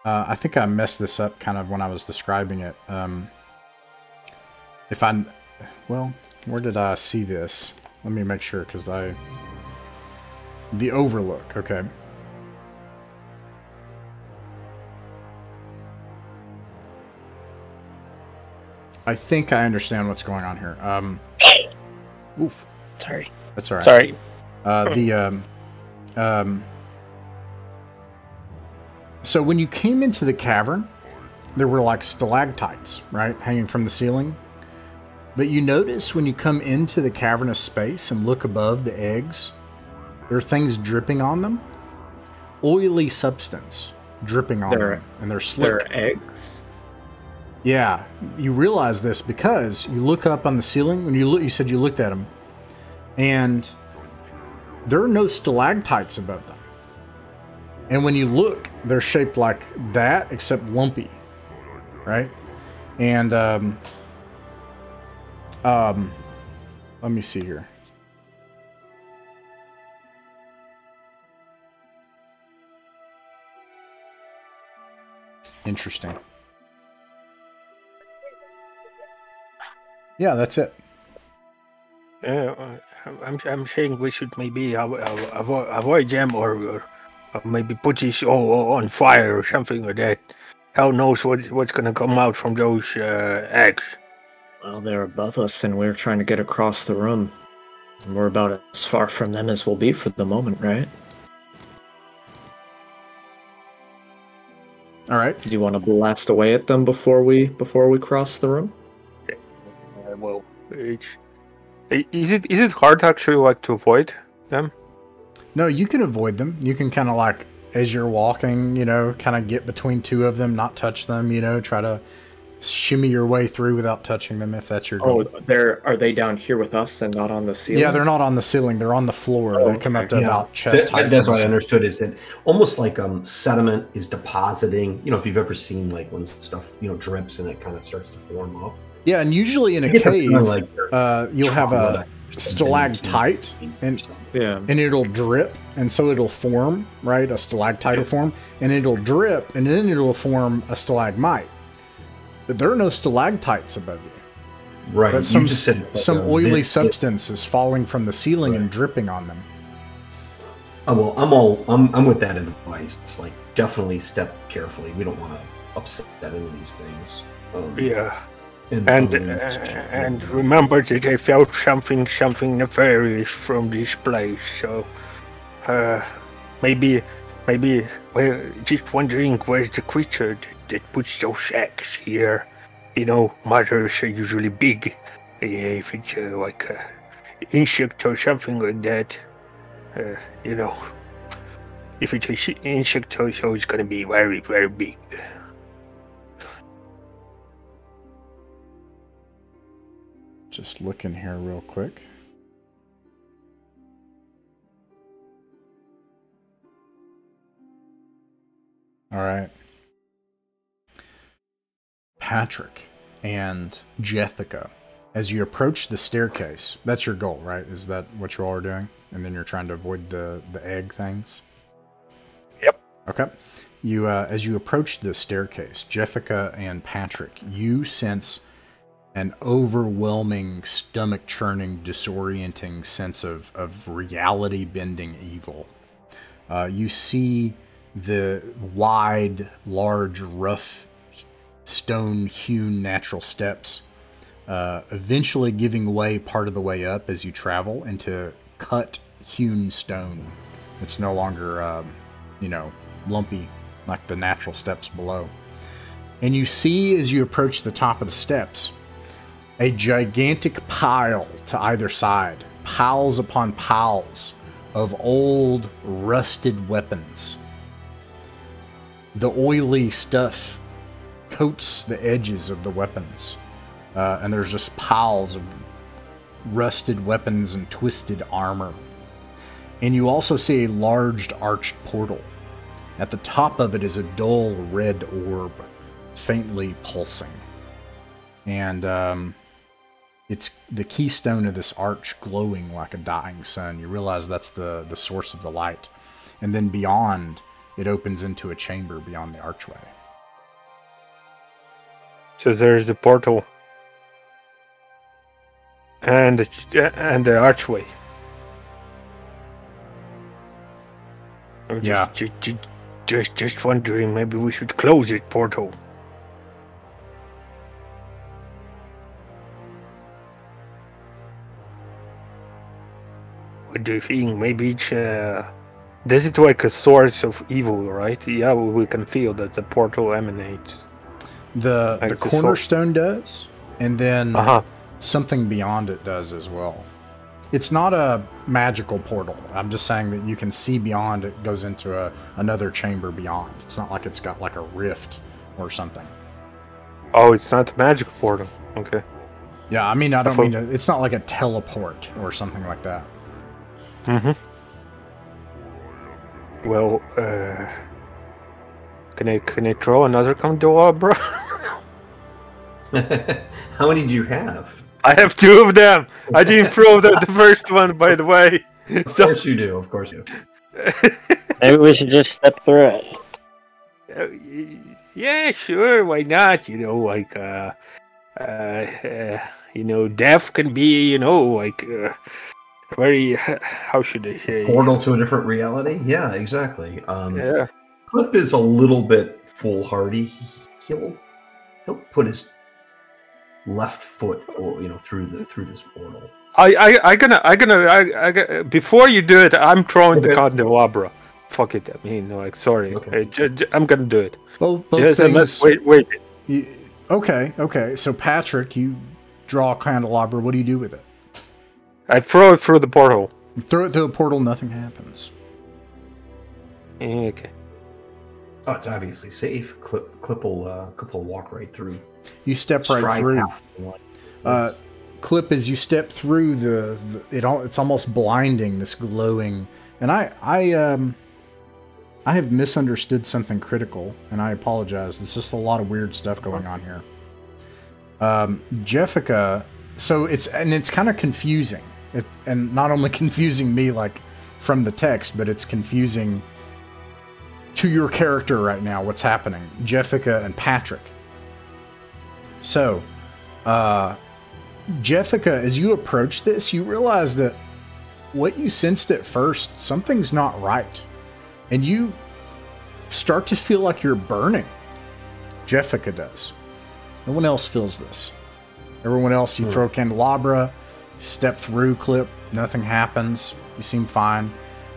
I think I messed this up kind of when I was describing it. Well, where did I see this? Let me make sure, because the overlook, okay. I think I understand what's going on here. Oof. Sorry. That's all right. Sorry. So when you came into the cavern, there were like stalactites, right, hanging from the ceiling. But you notice when you come into the cavernous space and look above the eggs, there are things dripping on them. Oily substance dripping on them, and they're slick. They're eggs? Yeah, you realize this because you look up on the ceiling. When you look, you said you looked at them, and there are no stalactites above them. And when you look, they're shaped like that, except lumpy, right? And let me see here. Interesting. Yeah, that's it. I'm saying we should maybe avoid them or maybe put this all on fire or something like that. Hell knows what's gonna come out from those eggs. Well, they're above us, and we're trying to get across the room. And we're about as far from them as we'll be for the moment, right? All right. Do you want to blast away at them before we cross the room? Well, is it hard actually like to avoid them? No, you can avoid them. You can kind of like, as you're walking, kind of get between two of them, not touch them, try to shimmy your way through without touching them if that's your goal. Oh, are they down here with us and not on the ceiling? Yeah, they're not on the ceiling. They're on the floor. They come up to about chest height. That's what I understood, is that almost like sediment is depositing. If you've ever seen like when stuff, drips and it kind of starts to form up. Yeah, and usually in a cave, you'll have a stalactite, and it'll drip, and so it'll form, right? A stalactite will form, and it'll drip, and then it'll form a stalagmite. But there are no stalactites above you. Right. But some oily substance is falling from the ceiling and dripping on them. Oh, well, I'm with that advice. It's like, definitely step carefully. We don't want to upset any of these things. Yeah. And remember that I felt something nefarious from this place. So maybe we're just wondering where's the creature that puts those eggs here. Mothers are usually big. If it's like an insect or something like that, if it's an insect, so it's gonna be very, very big. Just looking here real quick. All right. Patrick and Jessica, as you approach the staircase, that's your goal, right? Is that what you all are doing? And then you're trying to avoid the egg things? Yep. Okay. You, as you approach the staircase, Jessica and Patrick, you sense an overwhelming, stomach-churning, disorienting sense of reality-bending evil. You see the wide, large, rough, stone-hewn natural steps, eventually giving way part of the way up as you travel into cut, hewn stone. It's no longer, lumpy like the natural steps below. And you see, as you approach the top of the steps, a gigantic pile to either side, piles upon piles of old, rusted weapons. The oily stuff coats the edges of the weapons, and there's just piles of rusted weapons and twisted armor. And you also see a large arched portal. At the top of it is a dull red orb, faintly pulsing. And it's the keystone of this arch glowing like a dying sun. You realize that's the source of the light. And then beyond, it opens into a chamber beyond the archway. So there's the portal and the archway. I'm just wondering, maybe we should close it, portal. What do you think? Maybe it's this is like a source of evil, right? Yeah, we can feel that the portal emanates. The cornerstone does, and then something beyond it does as well. It's not a magical portal. I'm just saying that you can see beyond. It goes into another chamber beyond. It's not like it's got like a rift or something. Oh, it's not a magical portal. Okay. Yeah, I mean, I don't mean to, it's not like a teleport or something like that. Mm-hmm. Well, can I throw another candelabra? How many do you have? I have 2 of them. I didn't throw the first one, by the way. Of course you do. Of course you do. Maybe we should just step through it. Yeah, sure. Why not? Death can be, very. How should I say? Portal to a different reality. Yeah, exactly. Yeah. Clip is a little bit foolhardy. He'll put his left foot, through this portal. I gonna before you do it, I'm throwing the candelabra. Fuck it. I mean, sorry. Okay. I'm gonna do it. Well, both things. Wait. Okay. So Patrick, you draw a candelabra. What do you do with it? I throw it through the portal. You throw it through a portal. Nothing happens. Okay. Oh, it's obviously safe. Clip will walk right through. You step right through. Clip, as you step through it's almost blinding, this glowing. And I have misunderstood something critical, and I apologize. There's just a lot of weird stuff going on here. Jeffica, so it's kind of confusing, and not only confusing me like from the text, but it's confusing to your character right now. What's happening, Jeffica and Patrick? So, Jeffica, as you approach this, you realize that what you sensed at first, something's not right. And you start to feel like you're burning. Jeffica does. No one else feels this. Everyone else, you throw a candelabra, step through, Clip, nothing happens. You seem fine.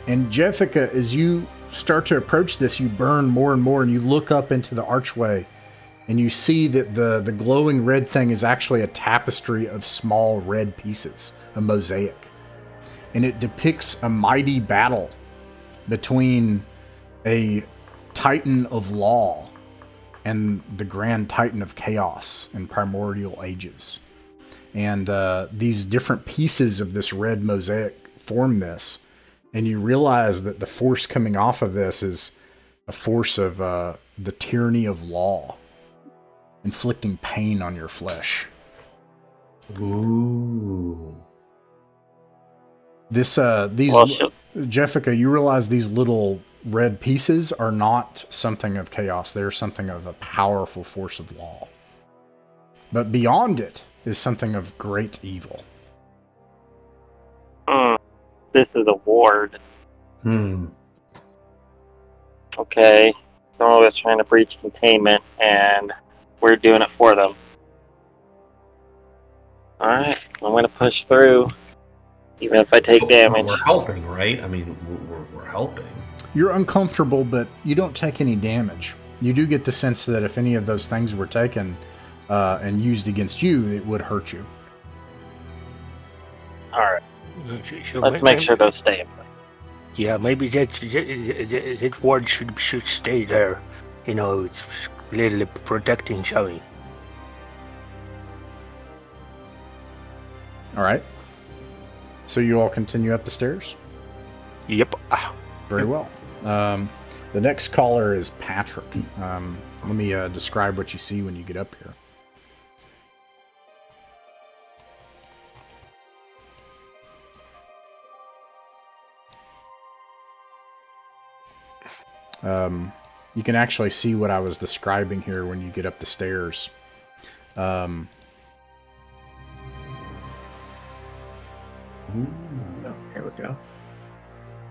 And Jeffica, as you start to approach this, you burn more and more, and you look up into the archway, and you see that the glowing red thing is actually a tapestry of small red pieces, a mosaic. And it depicts a mighty battle between a Titan of Law and the Grand Titan of Chaos in primordial ages. And these different pieces of this red mosaic form this. And you realize that the force coming off of this is a force of the tyranny of law, inflicting pain on your flesh. Ooh. Jeffica, you realize these little red pieces are not something of chaos. They're something of a powerful force of law. But beyond it is something of great evil. This is a ward. Okay, someone was trying to breach containment, and we're doing it for them. Alright, I'm gonna push through, even if I take damage. We're helping, right? I mean, we're helping. You're uncomfortable, but you don't take any damage. You do get the sense that if any of those things were taken and used against you, it would hurt you. Alright, let's make sure those stay in place. Yeah, maybe that ward should stay there. You know, it's a little protecting, shall we? All right. So you all continue up the stairs? Yep. Very well. The next caller is Patrick. Let me describe what you see when you get up here. You can actually see what I was describing here when you get up the stairs. Oh, here we go.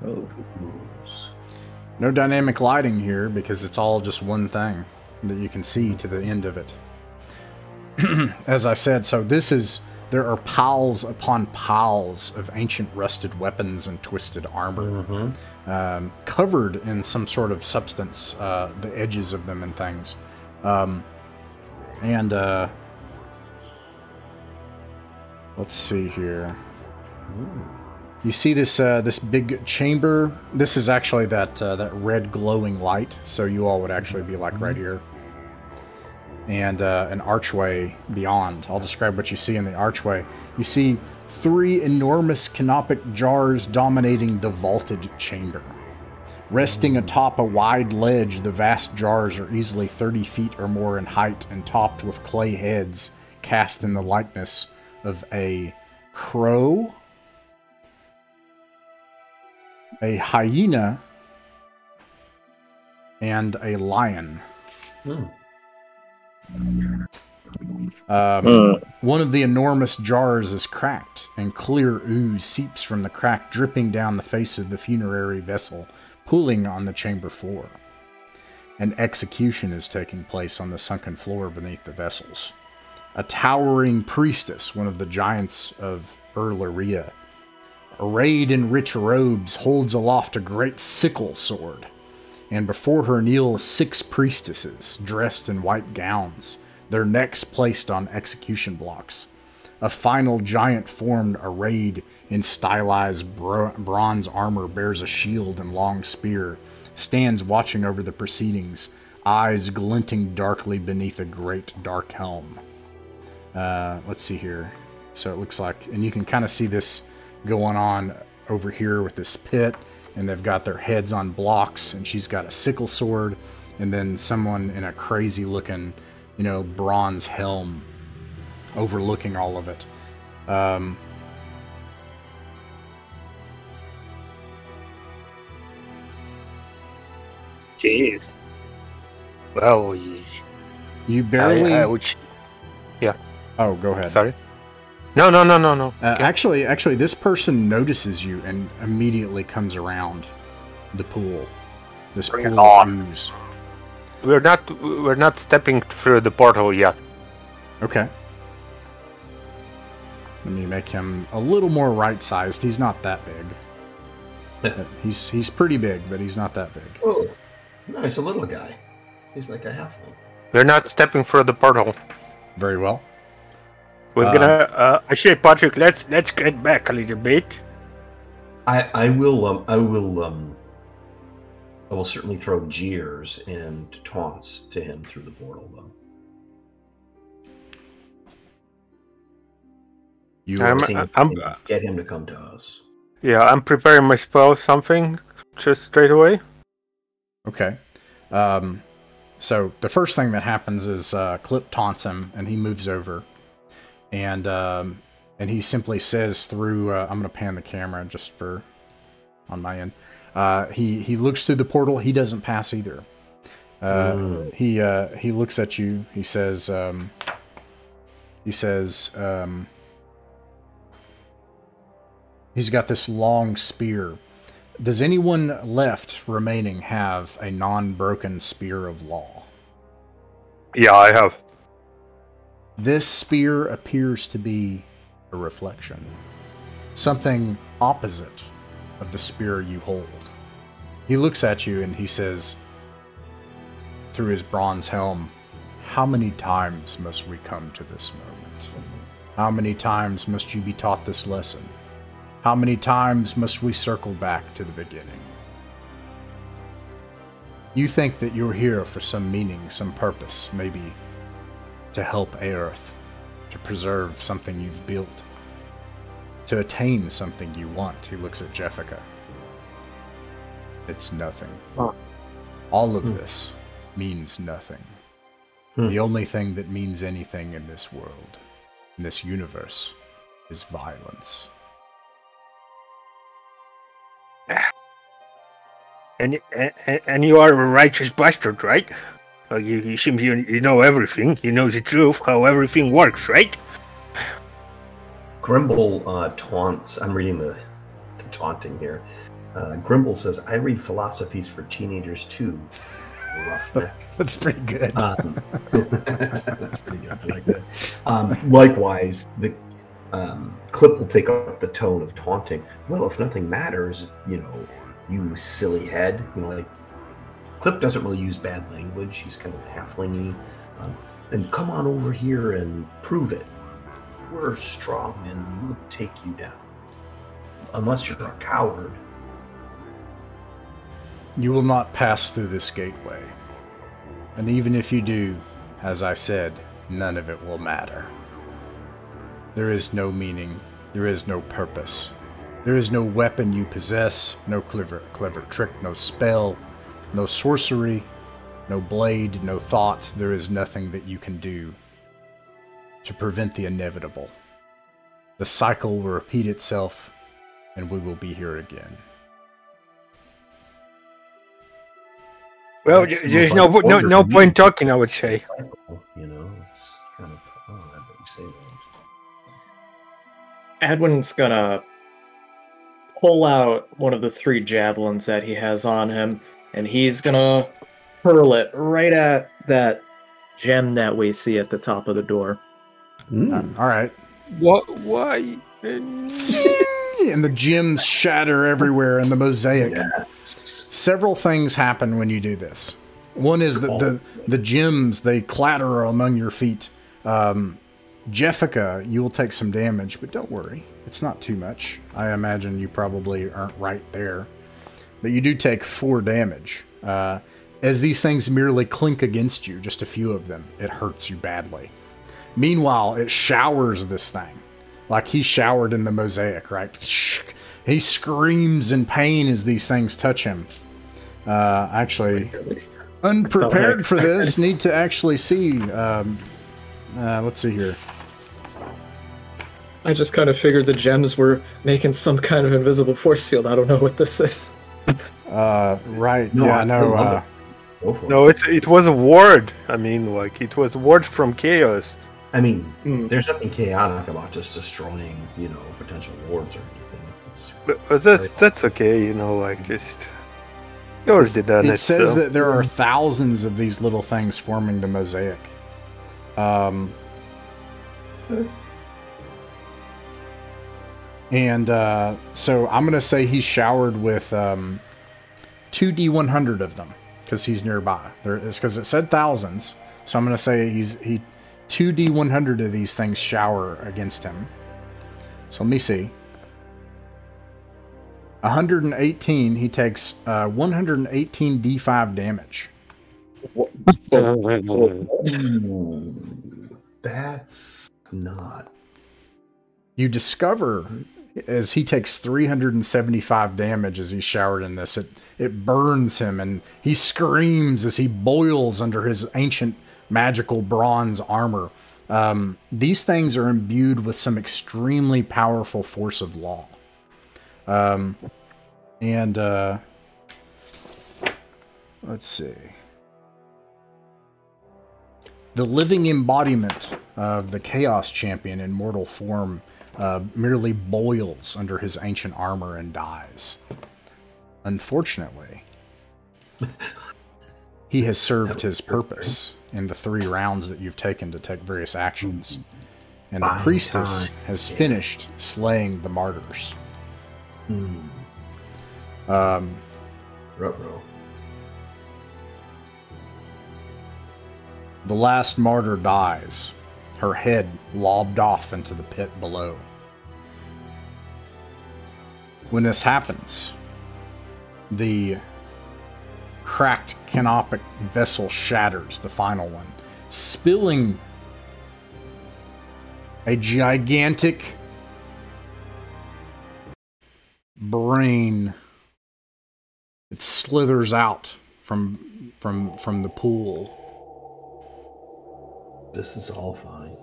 Oh. No dynamic lighting here because it's all just one thing that you can see to the end of it. As I said, so there are piles upon piles of ancient rusted weapons and twisted armor, covered in some sort of substance, the edges of them and things. Let's see here. You see this this big chamber. This is actually that red glowing light. So you all would actually be like right here. And an archway beyond. I'll describe what you see in the archway. You see 3 enormous canopic jars dominating the vaulted chamber. Resting atop a wide ledge, the vast jars are easily 30 feet or more in height and topped with clay heads cast in the likeness of a crow, a hyena, and a lion. One of the enormous jars is cracked, and clear ooze seeps from the crack, dripping down the face of the funerary vessel, pooling on the chamber floor. An execution is taking place on the sunken floor beneath the vessels. A towering priestess, one of the giants of Erleria, arrayed in rich robes, holds aloft a great sickle sword, and before her kneel 6 priestesses, dressed in white gowns, their necks placed on execution blocks. A final giant form arrayed in stylized bronze armor bears a shield and long spear, stands watching over the proceedings, eyes glinting darkly beneath a great dark helm. Let's see here. So it looks like, and you can kind of see this going on over here with this pit, and they've got their heads on blocks, and she's got a sickle sword, and then someone in a crazy looking, you know, bronze helm overlooking all of it. Jeez. Well, you barely... Yeah. Oh, go ahead. Sorry? No. Okay. Actually, this person notices you and immediately comes around the pool. This pool of ooze. We're not stepping through the portal yet. Okay. Let me make him a little more right-sized. He's not that big. He's pretty big, but he's not that big. Oh, no, he's a little guy. He's like a halfling. We're not stepping through the portal. Very well. We're gonna. I say, Patrick, let's get back a little bit. I will certainly throw jeers and taunts to him through the portal, though. Get him to come to us. Yeah, I'm preparing my spell. Something just straight away. Okay. So the first thing that happens is Clip taunts him, and he moves over, and he simply says through. I'm going to pan the camera just for on my end. He looks through the portal. He doesn't pass either. He looks at you. He says. He's got this long spear. Does anyone left remaining have a non-broken spear of law? Yeah, I have. This spear appears to be a reflection. Something opposite of the spear you hold. He looks at you and he says, through his bronze helm, how many times must we come to this moment? How many times must you be taught this lesson? How many times must we circle back to the beginning? You think that you're here for some meaning, some purpose, maybe to help Aerith, to preserve something you've built, to attain something you want. He looks at Jeffica. It's nothing. All of this means nothing. The only thing that means anything in this world, in this universe, is violence. And you are a righteous bastard, right? You seem you know everything. You know the truth, how everything works, right? Grimble taunts. I'm reading the taunting here. Grimble says, I read philosophies for teenagers too. Roughneck. That's pretty good. That's pretty good. I like that. Likewise, the Clip will take up the tone of taunting. Well, if nothing matters, you silly head. Like Clip doesn't really use bad language. He's kind of halflingy. And come on over here and prove it. We're strong and we'll take you down. Unless you're a coward. You will not pass through this gateway. And even if you do, as I said, none of it will matter. There is no meaning. There is no purpose. There is no weapon you possess, no clever trick, no spell, no sorcery, no blade, no thought. There is nothing that you can do to prevent the inevitable. The cycle will repeat itself, and we will be here again. Well, there's no point talking, I would say. It's kind of odd that you say that. Adwin's gonna pull out one of the 3 javelins that he has on him, and he's gonna hurl it right at that gem that we see at the top of the door. All right. What? Why? And the gems shatter everywhere in the mosaic. Yes. Several things happen when you do this. One is that the gems, they clatter among your feet. Jeffica, you will take some damage, but don't worry. It's not too much. I imagine you probably aren't right there. But you do take 4 damage. As these things merely clink against you, just a few of them, it hurts you badly. Meanwhile, it showers this thing. Like he showered in the mosaic, right? He screams in pain as these things touch him. Actually, unprepared for this, need to actually see. Let's see here. I just kind of figured the gems were making some kind of invisible force field. I don't know what this is. Right. No, yeah, no. No, it was a ward. I mean, it was a ward from chaos. I mean, there's nothing chaotic about just destroying, potential wards or anything. But that's okay, just... You already done it. It says that there are thousands of these little things forming the mosaic. And so I'm going to say he's showered with 2d100 of them, because he's nearby. It's because it said thousands, so I'm going to say he 2d100 of these things shower against him. So let me see. 118, he takes 118 d5 damage. That's not. You discover, as he takes 375 damage as he's showered in this, it burns him, and he screams as he boils under his ancient magical bronze armor. These things are imbued with some extremely powerful force of law. Let's see. The living embodiment of the Chaos Champion in mortal form merely boils under his ancient armor and dies. Unfortunately, he has served his purpose in the 3 rounds that you've taken to take various actions. And the priestess has finished slaying the martyrs. Ruh-roh. The last martyr dies, her head lobbed off into the pit below. When this happens, the cracked canopic vessel shatters, the final one, spilling a gigantic brain. It slithers out from the pool. This is all fine.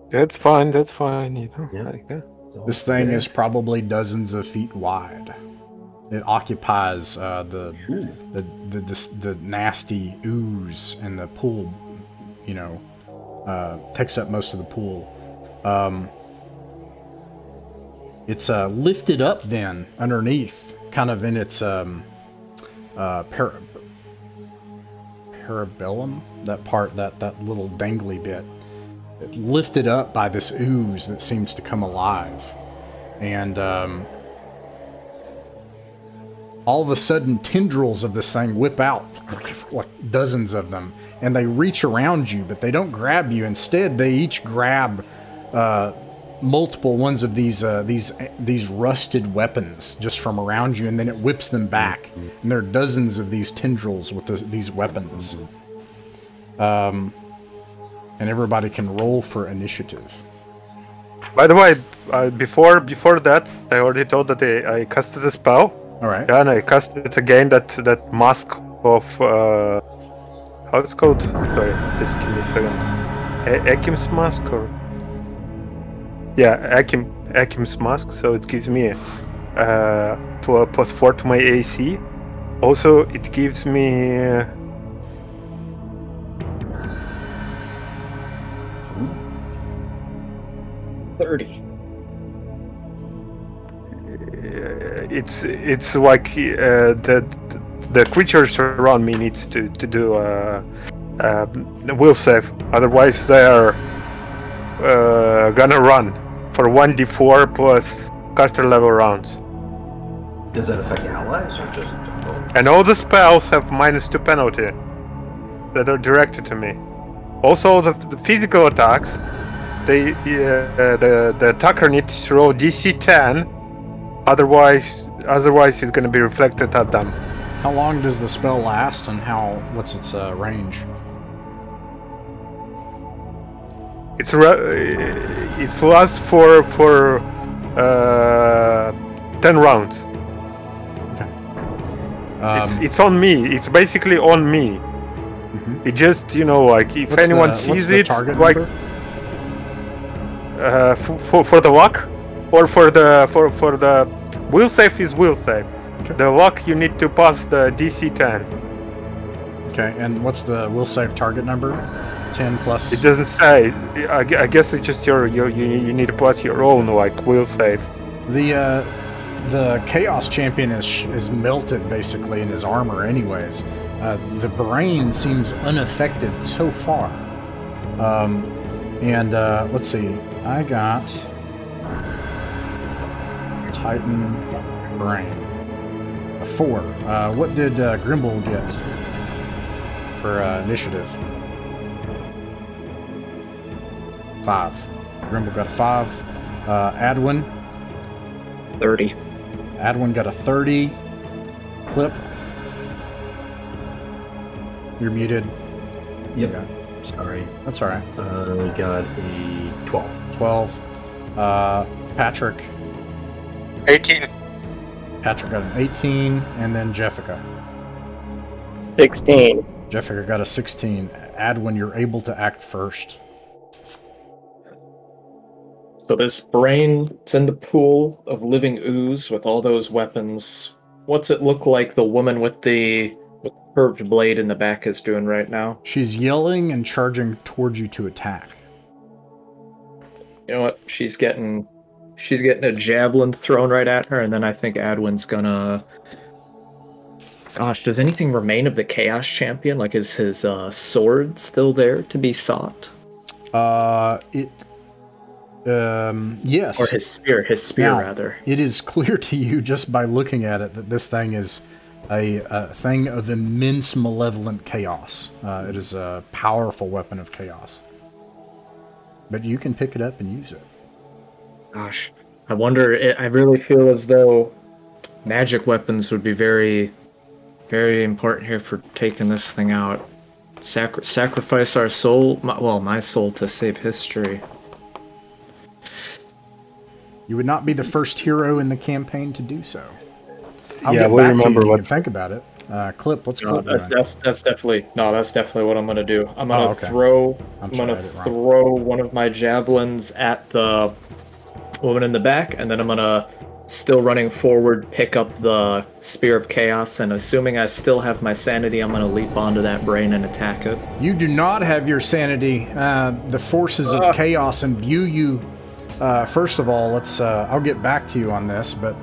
That's fine. That's fine. You know, Yeah. like that. This thing is probably dozens of feet wide. It occupies the nasty ooze and the pool. You know, takes up most of the pool. It's lifted up then underneath, kind of in its parabellum, that part, that little dangly bit. It's lifted up by this ooze that seems to come alive. And all of a sudden, tendrils of this thing whip out, like dozens of them, and they reach around you, but they don't grab you. Instead, they each grab multiple ones of these rusted weapons just from around you, and then it whips them back. And there are dozens of these tendrils with these weapons. And everybody can roll for initiative. By the way, before that, I already told that I casted a spell. All right. Yeah, and I casted again that mask of how it's called? Sorry, just give me a second. Akim's mask, or yeah, Akim's mask. So it gives me +4 to my AC. Also, it gives me. 30. It's like the creatures around me needs to do a will save. Otherwise, they are gonna run for 1d4 plus caster level rounds. Does that affect allies or just? And all the spells have -2 penalty that are directed to me. Also, the physical attacks. The attacker needs to roll DC 10, otherwise it's going to be reflected at them. How long does the spell last, and what's its range? It lasts for 10 rounds. Okay. It's on me. It's basically on me. It just, like if anyone sees it, like. Number? For the luck, or for the will save is will save. Okay. The luck you need to pass the DC 10. Okay, and what's the will save target number? 10 plus. It doesn't say. I guess it's just you need to pass your own like will save. The Chaos Champion is melted basically in his armor, anyways. The brain seems unaffected so far. Let's see. I got Titan Brain. A 4. What did Grimble get for initiative? 5. Grimble got a 5. Adwin? 30. Adwin got a 30. Clip? You're muted. Yep. Yeah. Sorry. That's alright. We got a 12. 12. Patrick? 18. Patrick got an 18, and then Jessica. 16. Jessica got a 16. Adwin, you're able to act first. So this brain, it's in the pool of living ooze with all those weapons. What's it look like the woman with the curved blade in the back is doing right now? She's yelling and charging towards you to attack. You know what? She's getting a javelin thrown right at her, and then I think Adwin's gonna Gosh, does anything remain of the Chaos Champion? Like, is his sword still there to be sought? Yes. Or his spear Now, rather. It is clear to you just by looking at it that this thing is a thing of immense malevolent chaos. It is a powerful weapon of chaos. But you can pick it up and use it. Gosh, I wonder, I really feel as though magic weapons would be very, very important here for taking this thing out. Sacrifice our soul, my soul, to save history. You would not be the first hero in the campaign to do so. I'll Yeah, get we'll back remember to you what- and think about it. Clip, what's No, Clip doing? that's definitely that's definitely what I'm gonna do. I'm gonna okay. throw I'm I'm sorry, gonna I did it wrong. throw one of my javelins at the woman in the back, and then I'm gonna, still running forward, pick up the Spear of Chaos, and assuming I still have my sanity, I'm gonna leap onto that brain and attack it. You do not have your sanity. The forces of chaos imbue you. First of all, I'll get back to you on this, but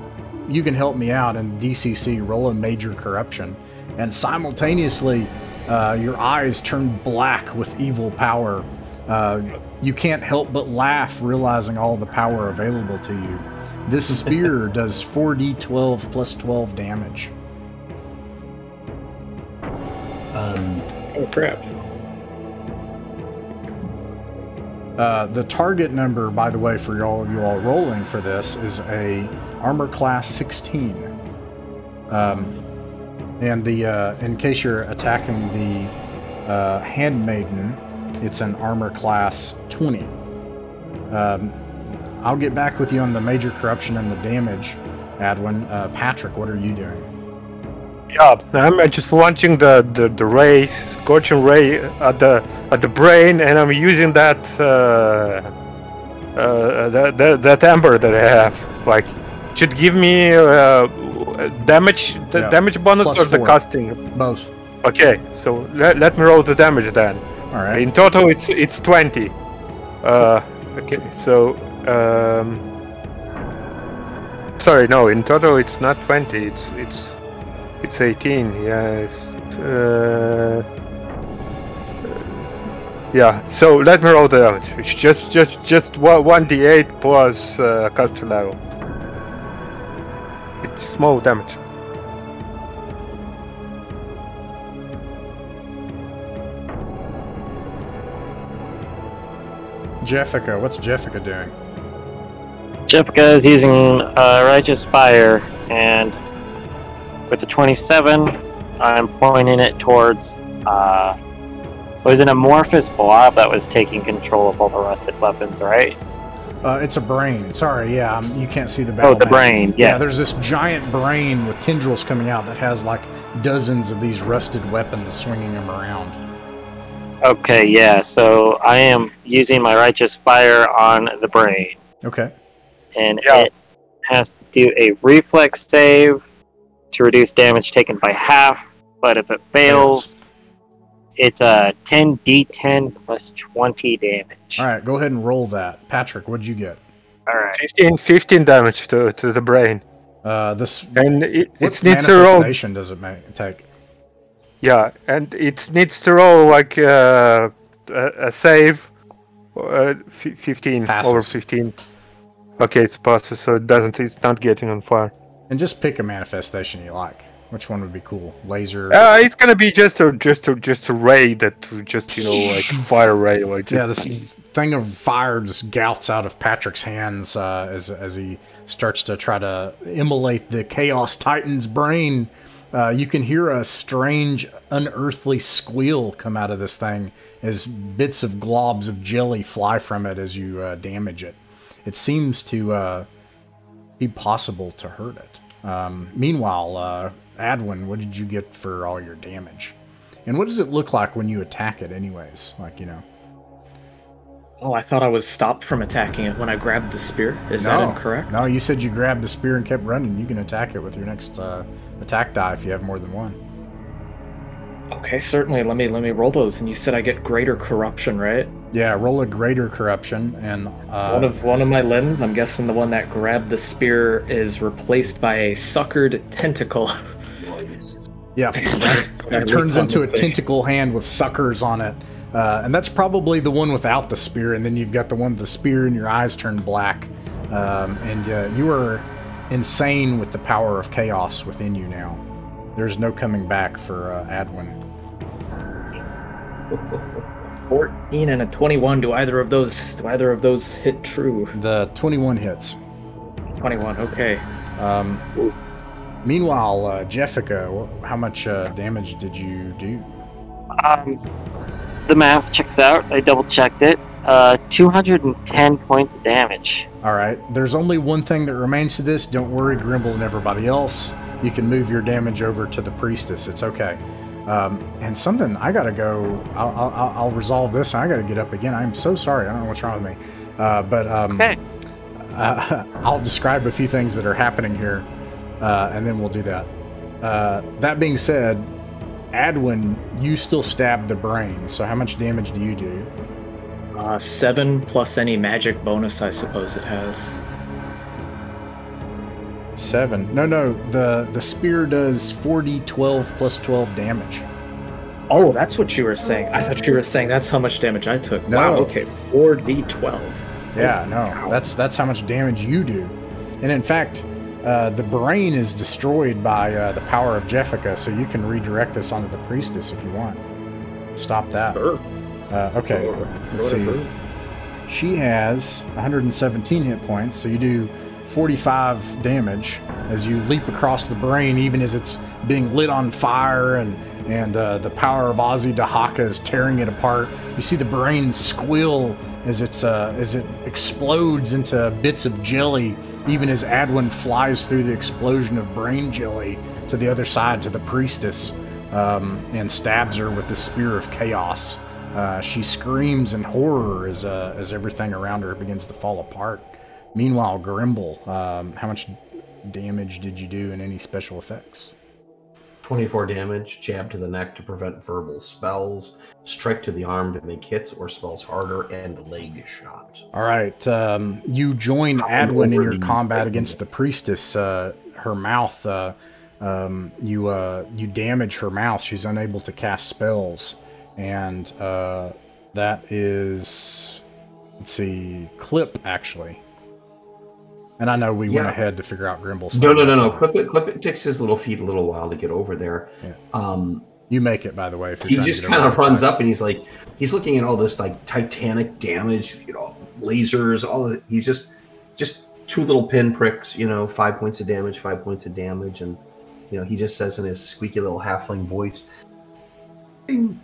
you can help me out in DCC, roll a major corruption, and simultaneously your eyes turn black with evil power. You can't help but laugh, realizing all the power available to you. This spear does 4d12 plus 12 damage. Oh crap. The target number, by the way, for all of you all rolling for this is a armor class 16. And in case you're attacking the handmaiden, it's an armor class 20. I'll get back with you on the major corruption and the damage, Adwin. Patrick, what are you doing? Yeah, I'm just launching the ray, scorching ray at the brain, and I'm using that that ember that I have. Like, should give me damage, the damage bonus Plus or the 4. casting. Both. Okay, so let me roll the damage then. All right. In total, it's 20. Okay, so sorry, no. In total, it's not 20. It's 18. Yeah. Yeah. So let me roll the damage. It's just 1d8 plus caster level. It's small damage. Jeffica, what's Jeffica doing? Jessica is using Righteous Fire, and with the 27, I'm pointing it towards it was an amorphous blob that was taking control of all the rusted weapons, right? It's a brain. Sorry, yeah, you can't see the battle Oh, the map. brain, yeah. There's this giant brain with tendrils coming out that has like dozens of these rusted weapons swinging them around. Okay, yeah, so I am using my Righteous Fire on the brain. Okay. And Yeah. it has to do a reflex save to reduce damage taken by half, but if it fails, it's a 10d10 plus 20 damage. All right, go ahead and roll that. Patrick, what'd you get? Alright. 15 damage to the brain. This. And it What needs to roll. manifestation does it take? Yeah, and it needs to roll like a save. 15 Passes. over 15. Okay, it's passes, so it's not getting on fire. And just pick a manifestation you like. Which one would be cool? Laser. It's gonna be just a ray that like fire ray, like just, Yeah, this thing of fire just gouts out of Patrick's hands as he starts to try to immolate the Chaos Titan's brain. You can hear a strange, unearthly squeal come out of this thing as bits of globs of jelly fly from it as you damage it. It seems to be possible to hurt it. Meanwhile, Adwin, what did you get for all your damage? And what does it look like when you attack it anyways? Like, you know... Oh, I thought I was stopped from attacking it when I grabbed the spear. Is that incorrect? No, you said you grabbed the spear and kept running. You can attack it with your next attack die if you have more than one. Okay, certainly. Let me roll those. And you said I get greater corruption, right? Yeah, roll a greater corruption and One of my limbs, I'm guessing the one that grabbed the spear, is replaced by a suckered tentacle. Yeah, it turns into a tentacle hand with suckers on it. And that's probably the one without the spear, and then you've got the one with the spear and your eyes turn black. And you are insane with the power of chaos within you now. There's no coming back for Adwin. 14 and a 21. Do either of those hit true? The 21 hits. 21, okay. Meanwhile, Jessica, how much damage did you do? The math checks out. I double-checked it. 210 points of damage. All right. There's only one thing that remains to this. Don't worry, Grimble and everybody else. You can move your damage over to the priestess. It's okay. And something, I gotta go. I'll resolve this. I gotta get up again. I'm so sorry. I don't know what's wrong with me. Okay. I'll describe a few things that are happening here, and then we'll do that. That being said, Adwin, you still stabbed the brain. So how much damage do you do? 7 plus any magic bonus, I suppose it has. 7. No. The spear does 4d12 plus 12 damage. Oh, that's what you were saying. I thought you were saying that's how much damage I took. No. Wow, okay. 4d12. Yeah, no. That's how much damage you do. And in fact, the brain is destroyed by the power of Jessica, so you can redirect this onto the priestess if you want. Stop that. Sure. Okay, let's see. She has 117 hit points, so you do 45 damage as you leap across the brain, even as it's being lit on fire, and the power of Ozzy Dahaka is tearing it apart. You see the brain squeal as it explodes into bits of jelly, even as Adwin flies through the explosion of brain jelly to the other side, to the priestess, and stabs her with the spear of chaos. She screams in horror as everything around her begins to fall apart. Meanwhile, Grimble, how much damage did you do in any special effects? 24 damage, jab to the neck to prevent verbal spells, strike to the arm to make hits or spells harder, and leg shot. All right, you join Adwin in your combat against the priestess. Her mouth, you damage her mouth. She's unable to cast spells. And that is, let's see, Clip, actually. And I know we went ahead to figure out Grimble's. No. Clip it takes his little feet a little while to get over there. Yeah. You make it, by the way. If he just kind of runs up and he's looking at all this like titanic damage, lasers, all of it. He's just 2 little pin pricks, 5 points of damage, 5 points of damage, and he just says in his squeaky little halfling voice, "Ding."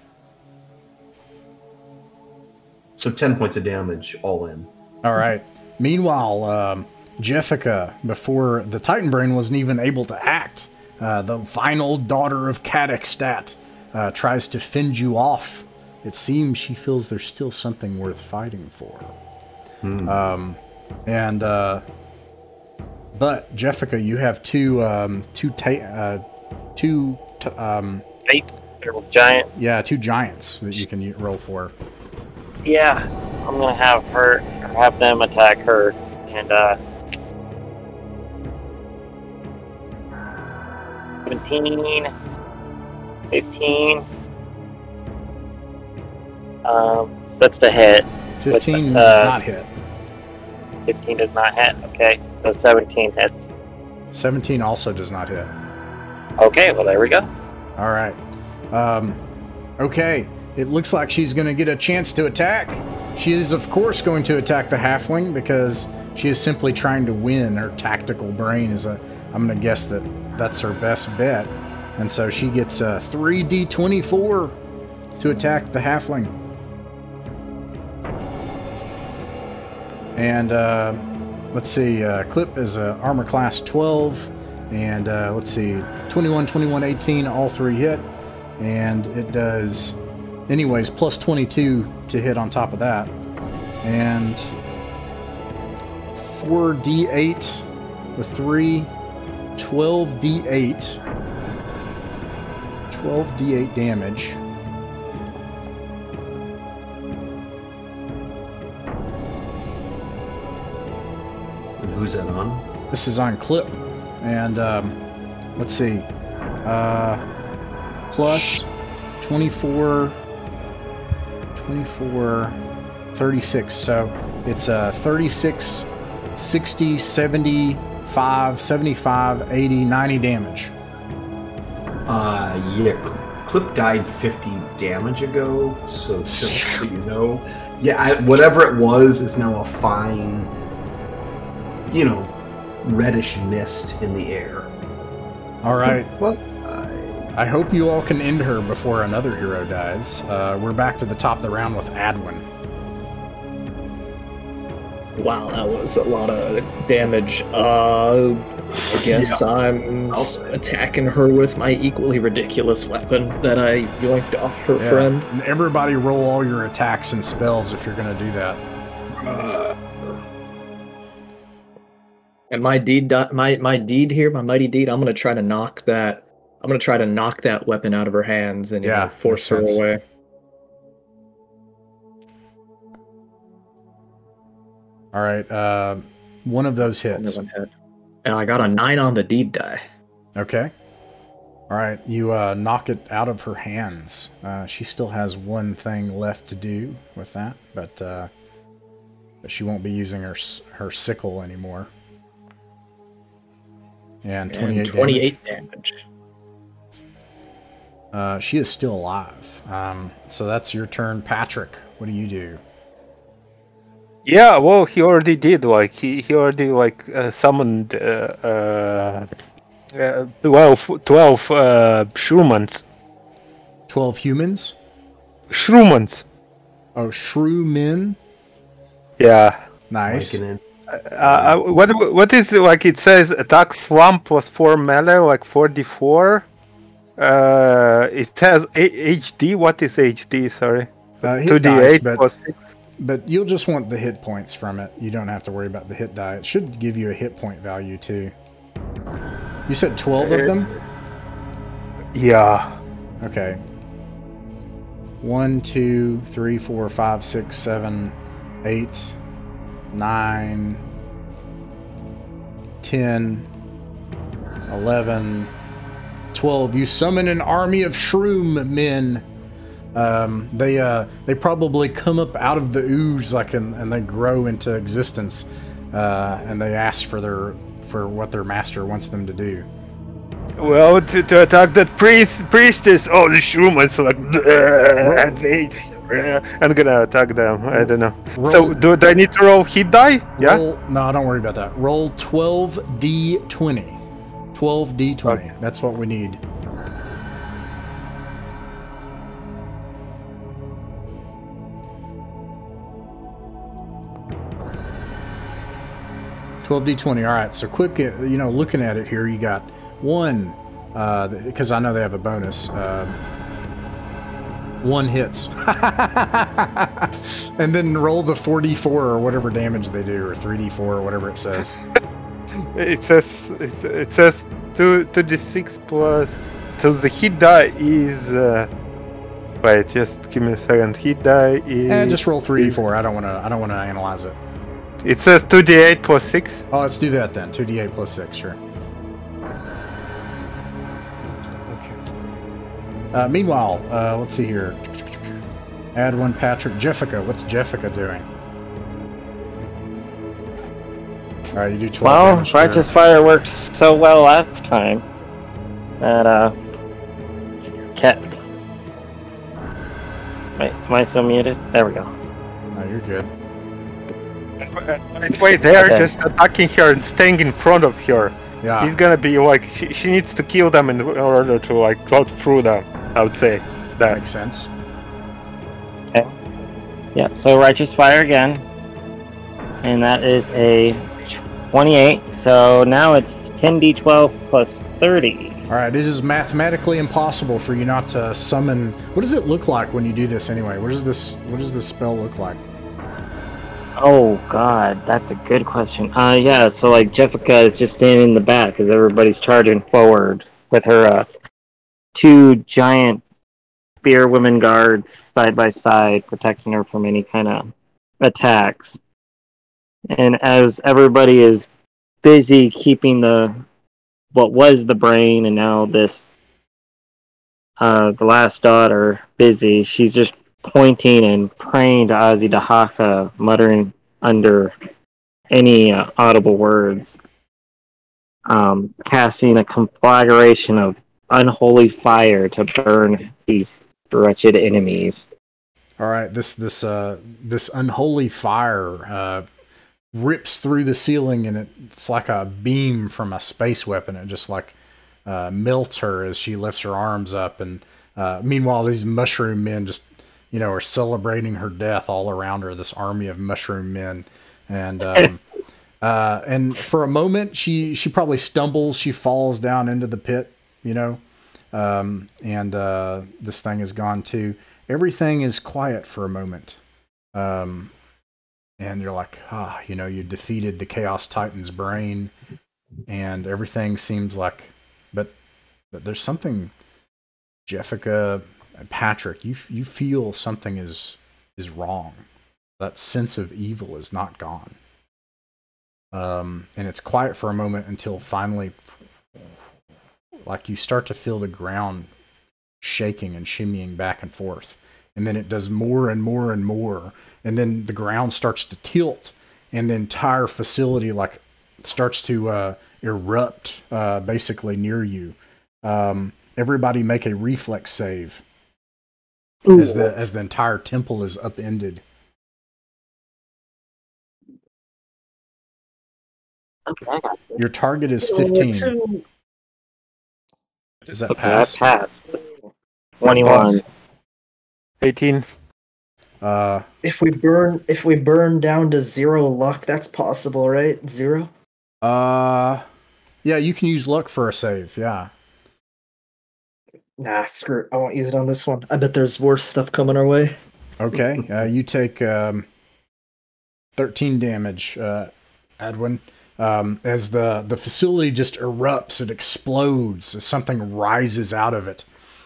So 10 points of damage all in. All right. Meanwhile, Jessica, before the Titan Brain wasn't even able to act, the final daughter of Kadakstat tries to fend you off. It seems she feels there's still something worth fighting for. But Jessica, you have two giant. Yeah, 2 giants that you can roll for. Yeah, I'm gonna have them attack her, and 17, 15. That's the hit. 15 does not hit. 15 does not hit. Okay, so 17 hits. 17 also does not hit. Okay, well there we go. All right. Okay. It looks like she's going to get a chance to attack. She is, of course, going to attack the halfling because she is simply trying to win. Her tactical brain is I'm going to guess that's her best bet. And so she gets 3d24 to attack the halfling. And let's see, Clip is armor class 12. And let's see, 21, 21, 18, all 3 hit. And it does... anyways, plus 22 to hit on top of that. And 4d8 with 3, 12d8. 12d8 damage. And who's that on? This is on Clip. And let's see. plus 24, 36. So it's 36, 60, 75, 75, 80, 90 damage. Clip died 50 damage ago, so just so you know. Yeah, whatever it was is now a fine, reddish mist in the air. All right. Well, I hope you all can end her before another hero dies. We're back to the top of the round with Adwin. Wow, that was a lot of damage. I guess I'm attacking her with my equally ridiculous weapon that I yoinked off her friend. And everybody roll all your attacks and spells if you're going to do that. And my deed here, my mighty deed, I'm going to try to knock that. I'm going to try to knock that weapon out of her hands and force her away. All right, one of those hits. And I got a 9 on the deed die. Okay. All right, you knock it out of her hands. She still has one thing left to do with that, but she won't be using her sickle anymore. And 28 damage. She is still alive. So that's your turn, Patrick. What do you do? Yeah, well, he already did. Like he already summoned 12 Shrumans. 12 humans? Shrumans. Oh, shrew men? Yeah. Nice. What is it, like? It says attack swamp plus 4 melee, like 4d4. It has HD. What is HD? Sorry. 2d8 plus 6. But you'll just want the hit points from it. You don't have to worry about the hit die. It should give you a hit point value too. You said 12 of them? Yeah. Okay. 1, 2, 3, 4, 5, 6, 7, 8, 9, 10, 11, 12. You summon an army of shroom men. They probably come up out of the ooze and they grow into existence, and they ask for what their master wants them to do. Well, to attack that priestess, all the Shrumans I'm gonna attack them. I don't know. So do I need to roll hit die? Yeah. No, don't worry about that. Roll 12d20. 12d20. Okay. That's what we need. $12d20. All right. So quick, looking at it here, you got 1, because I know they have a bonus. 1 hits, and then roll the 4d4 or whatever damage they do, or 3d4 or whatever it says. It says 2d6 plus. So the hit die is. Wait, just give me a second. Hit die is. Just roll 3d4. I don't want to analyze it. It says 2d8 plus 6. Oh, let's do that then. 2d8 plus 6, sure. Okay. Meanwhile, let's see here. Add 1 Patrick. Jeffica. What's Jeffica doing? Alright, you do 12 damage. Well, Righteous Fire worked so well last time that, kept. Wait, am I still muted? There we go. No, you're good. Wait, they're just attacking her and staying in front of her. Yeah. He's gonna be she needs to kill them in order to go through them. I would say that makes sense. Okay. Yeah. So Righteous Fire again, and that is a 28. So now it's 10d12 plus 30. All right. It is mathematically impossible for you not to summon. What does it look like when you do this anyway? What does this spell look like? Oh god, that's a good question. Yeah, so like Jeffica is just standing in the back because everybody's charging forward with her 2 giant spear women guards side by side, protecting her from any kind of attacks. And as everybody is busy keeping what was the brain and now this the last daughter busy. She's just pointing and praying to Ozzy Dahaka, muttering under any audible words, casting a conflagration of unholy fire to burn these wretched enemies. All right, this unholy fire rips through the ceiling, and it's like a beam from a space weapon. It just like melts her as she lifts her arms up, and meanwhile these mushroom men just are celebrating her death all around her. This army of mushroom men, and for a moment she probably stumbles, she falls down into the pit, and this thing is gone too. Everything is quiet for a moment. And you're like, you defeated the Chaos Titan's brain, and everything seems like, but there's something, Jessica and Patrick, you feel something is wrong. That sense of evil is not gone. And it's quiet for a moment until finally, like, you start to feel the ground shaking and shimmying back and forth, and then it does more and more and more, and then the ground starts to tilt, and the entire facility like starts to erupt basically near you. Everybody make a reflex save as the entire temple is upended. Okay, I got this. Your target is 15. Does that pass? That passed. 21. 18. If we burn down to 0 luck, that's possible, right? 0? Yeah, you can use luck for a save, yeah. Nah, screw it. I won't use it on this one. I bet there's worse stuff coming our way. Okay, you take 13 damage, Edwin. As the facility just erupts, it explodes, as something rises out of it.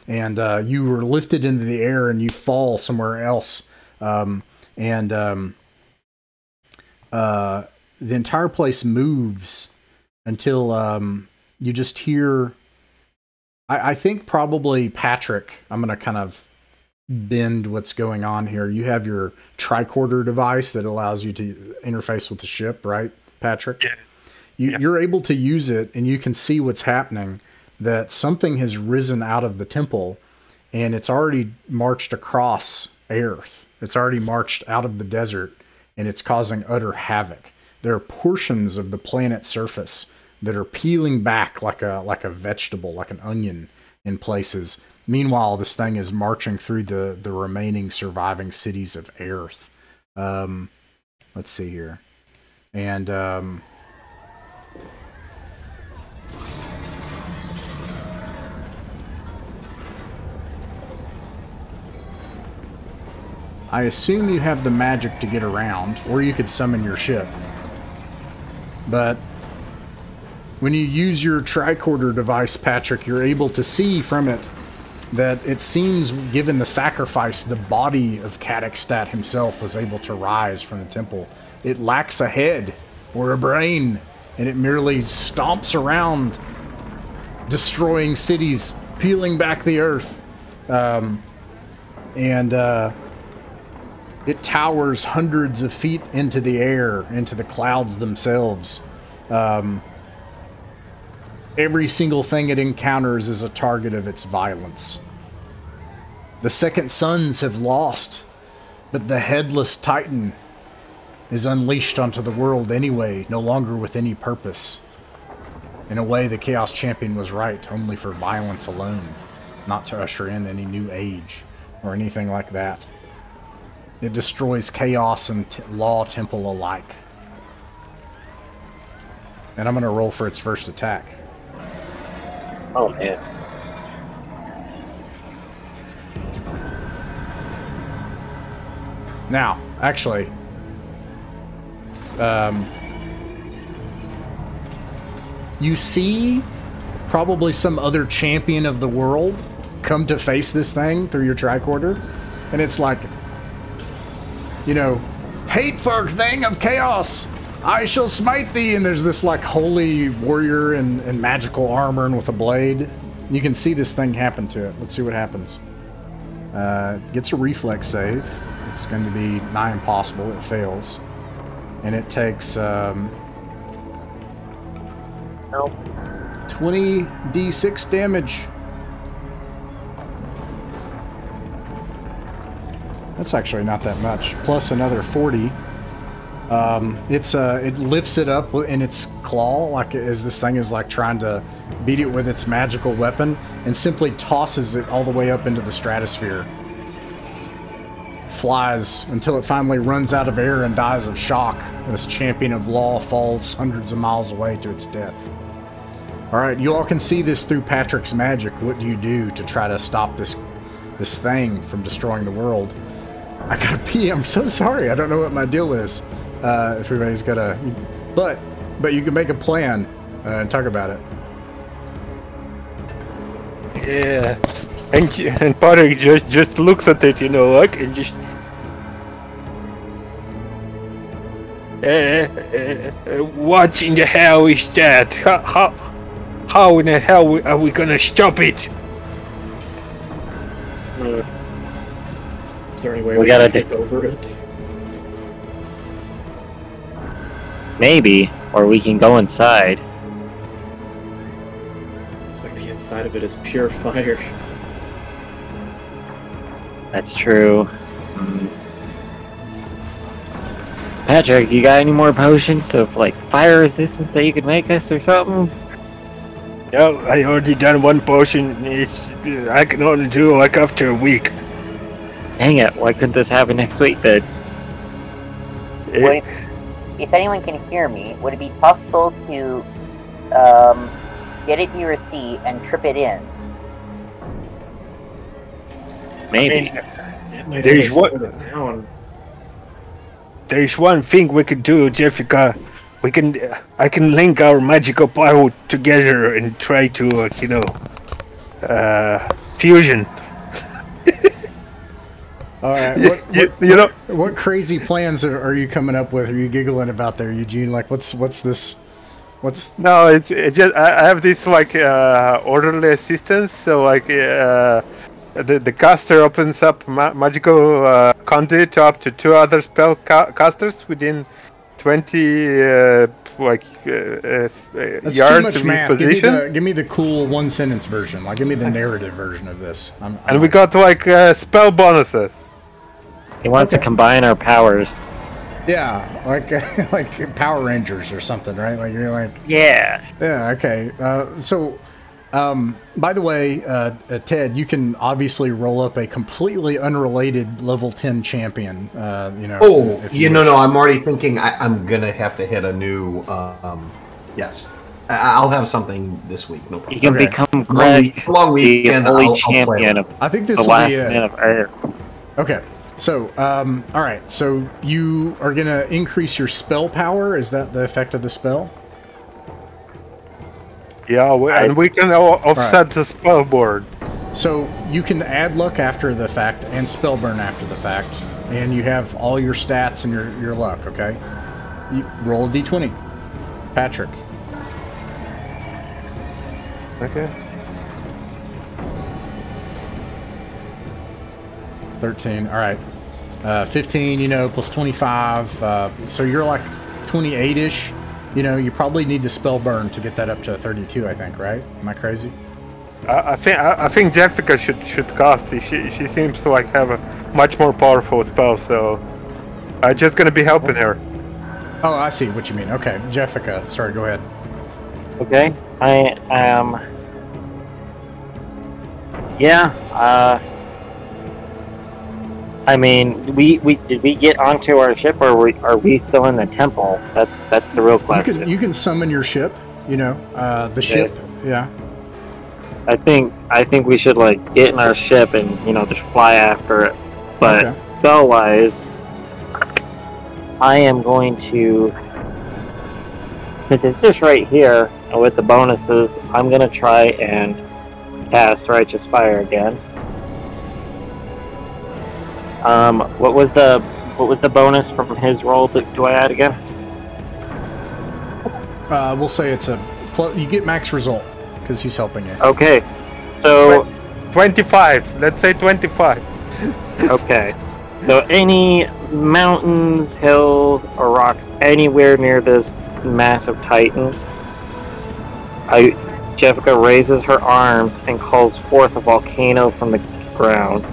And you were lifted into the air and you fall somewhere else. The entire place moves until you just hear... I think probably Patrick, I'm going to kind of bend what's going on here. You have your tricorder device that allows you to interface with the ship, right, Patrick? Yeah. You're able to use it, and you can see what's happening, that something has risen out of the temple, and it's already marched across Earth. It's already marched out of the desert, and it's causing utter havoc. There are portions of the planet's surface that are peeling back like a vegetable, like an onion in places. Meanwhile, this thing is marching through the remaining surviving cities of Earth. Let's see here. And I assume you have the magic to get around, or you could summon your ship. But when you use your tricorder device, Patrick, you're able to see from it that it seems, given the sacrifice, the body of Cadicstat himself was able to rise from the temple. It lacks a head or a brain, and it merely stomps around, destroying cities, peeling back the earth. It towers hundreds of feet into the air, into the clouds themselves. Every single thing it encounters is a target of its violence. The Second Sons have lost, but the headless Titan is unleashed onto the world anyway, no longer with any purpose. In a way, the Chaos Champion was right, only for violence alone, not to usher in any new age or anything like that. It destroys Chaos and Law Temple alike. And I'm going to roll for its first attack. Oh, man. Now, actually, you see probably some other champion of the world come to face this thing through your tricorder, and it's like, hateful thing of chaos, I shall smite thee, and there's this like holy warrior in magical armor and with a blade, you can see this thing happen to it. Let's see what happens. Gets a reflex save. It's going to be nigh impossible. It fails. And it takes 20d6 damage. That's actually not that much. Plus another 40. It lifts it up in its claw, like as this thing is like trying to beat it with its magical weapon, and simply tosses it all the way up into the stratosphere. Flies until it finally runs out of air and dies of shock. This champion of law falls hundreds of miles away to its death. Alright, you all can see this through Patrick's magic. What do you do to try to stop this thing from destroying the world? I gotta pee, I'm so sorry. I don't know what my deal is. If everybody's gotta... But you can make a plan and talk about it. Yeah. And Patrick just looks at it, and just... what in the hell is that? How in the hell are we gonna stop it? Is there any way we can take over it? Maybe, or we can go inside. It's like the inside of it is pure fire. That's true. Patrick, you got any more potions of like fire resistance that you could make us or something? No, I already done one potion. I can only do like after a week. Dang it, why couldn't this happen next week then? Wait, if anyone can hear me, would it be possible to get it to your seat and trip it in? Maybe. There's one thing we could do, Jessica. I can link our magical power together and try to, fusion. All right. What crazy plans are you coming up with? Are you giggling about there, Eugene? Like, what's this? No, it's just I have this like orderly assistance. So like the caster opens up magical conduit up to 2 other spell casters within 20 yards too much of math. each position. Give me the cool 1-sentence version. Like, give me the narrative version of this. And we got like spell bonuses. He wants to combine our powers. Yeah, like Power Rangers or something, right? Like you're like. Yeah. Yeah. Okay. By the way, Ted, you can obviously roll up a completely unrelated level 10 champion. No, I'm already thinking I'm gonna have to hit a new. Yes, I'll have something this week. No problem. You can become Greg, long weekend. the holy champion of I think this the will last be it. man of Earth. Okay. So, all right. So you are gonna increase your spell power. Is that the effect of the spell? Yeah, and we can offset the spell board. So you can add luck after the fact and spell burn after the fact, and you have all your stats and your luck. Okay, you roll a d20, Patrick. Okay. 13. All right. 15. Plus 25. So you're like 28-ish. You probably need to spell burn to get that up to 32, I think, right? Am I crazy? I think Jessica should cast. She seems to like have a much more powerful spell, so I'm just gonna be helping her. Oh, I see what you mean. Okay, Jessica. Sorry, go ahead. Okay, I am. Yeah. I mean, did we get onto our ship, or are we still in the temple? That's the real question. You can summon your ship. The ship. Yeah. I think we should like get in our ship and just fly after it. But spell wise, I am going to, since it's just right here and with the bonuses, I'm gonna try and cast Righteous Fire again. What was the bonus from his roll? Do I add again? We'll say it's you get max result because he's helping you. Okay, So 25. Let's say 25. okay. So any mountains, hills, or rocks anywhere near this massive titan, Jessica raises her arms and calls forth a volcano from the ground.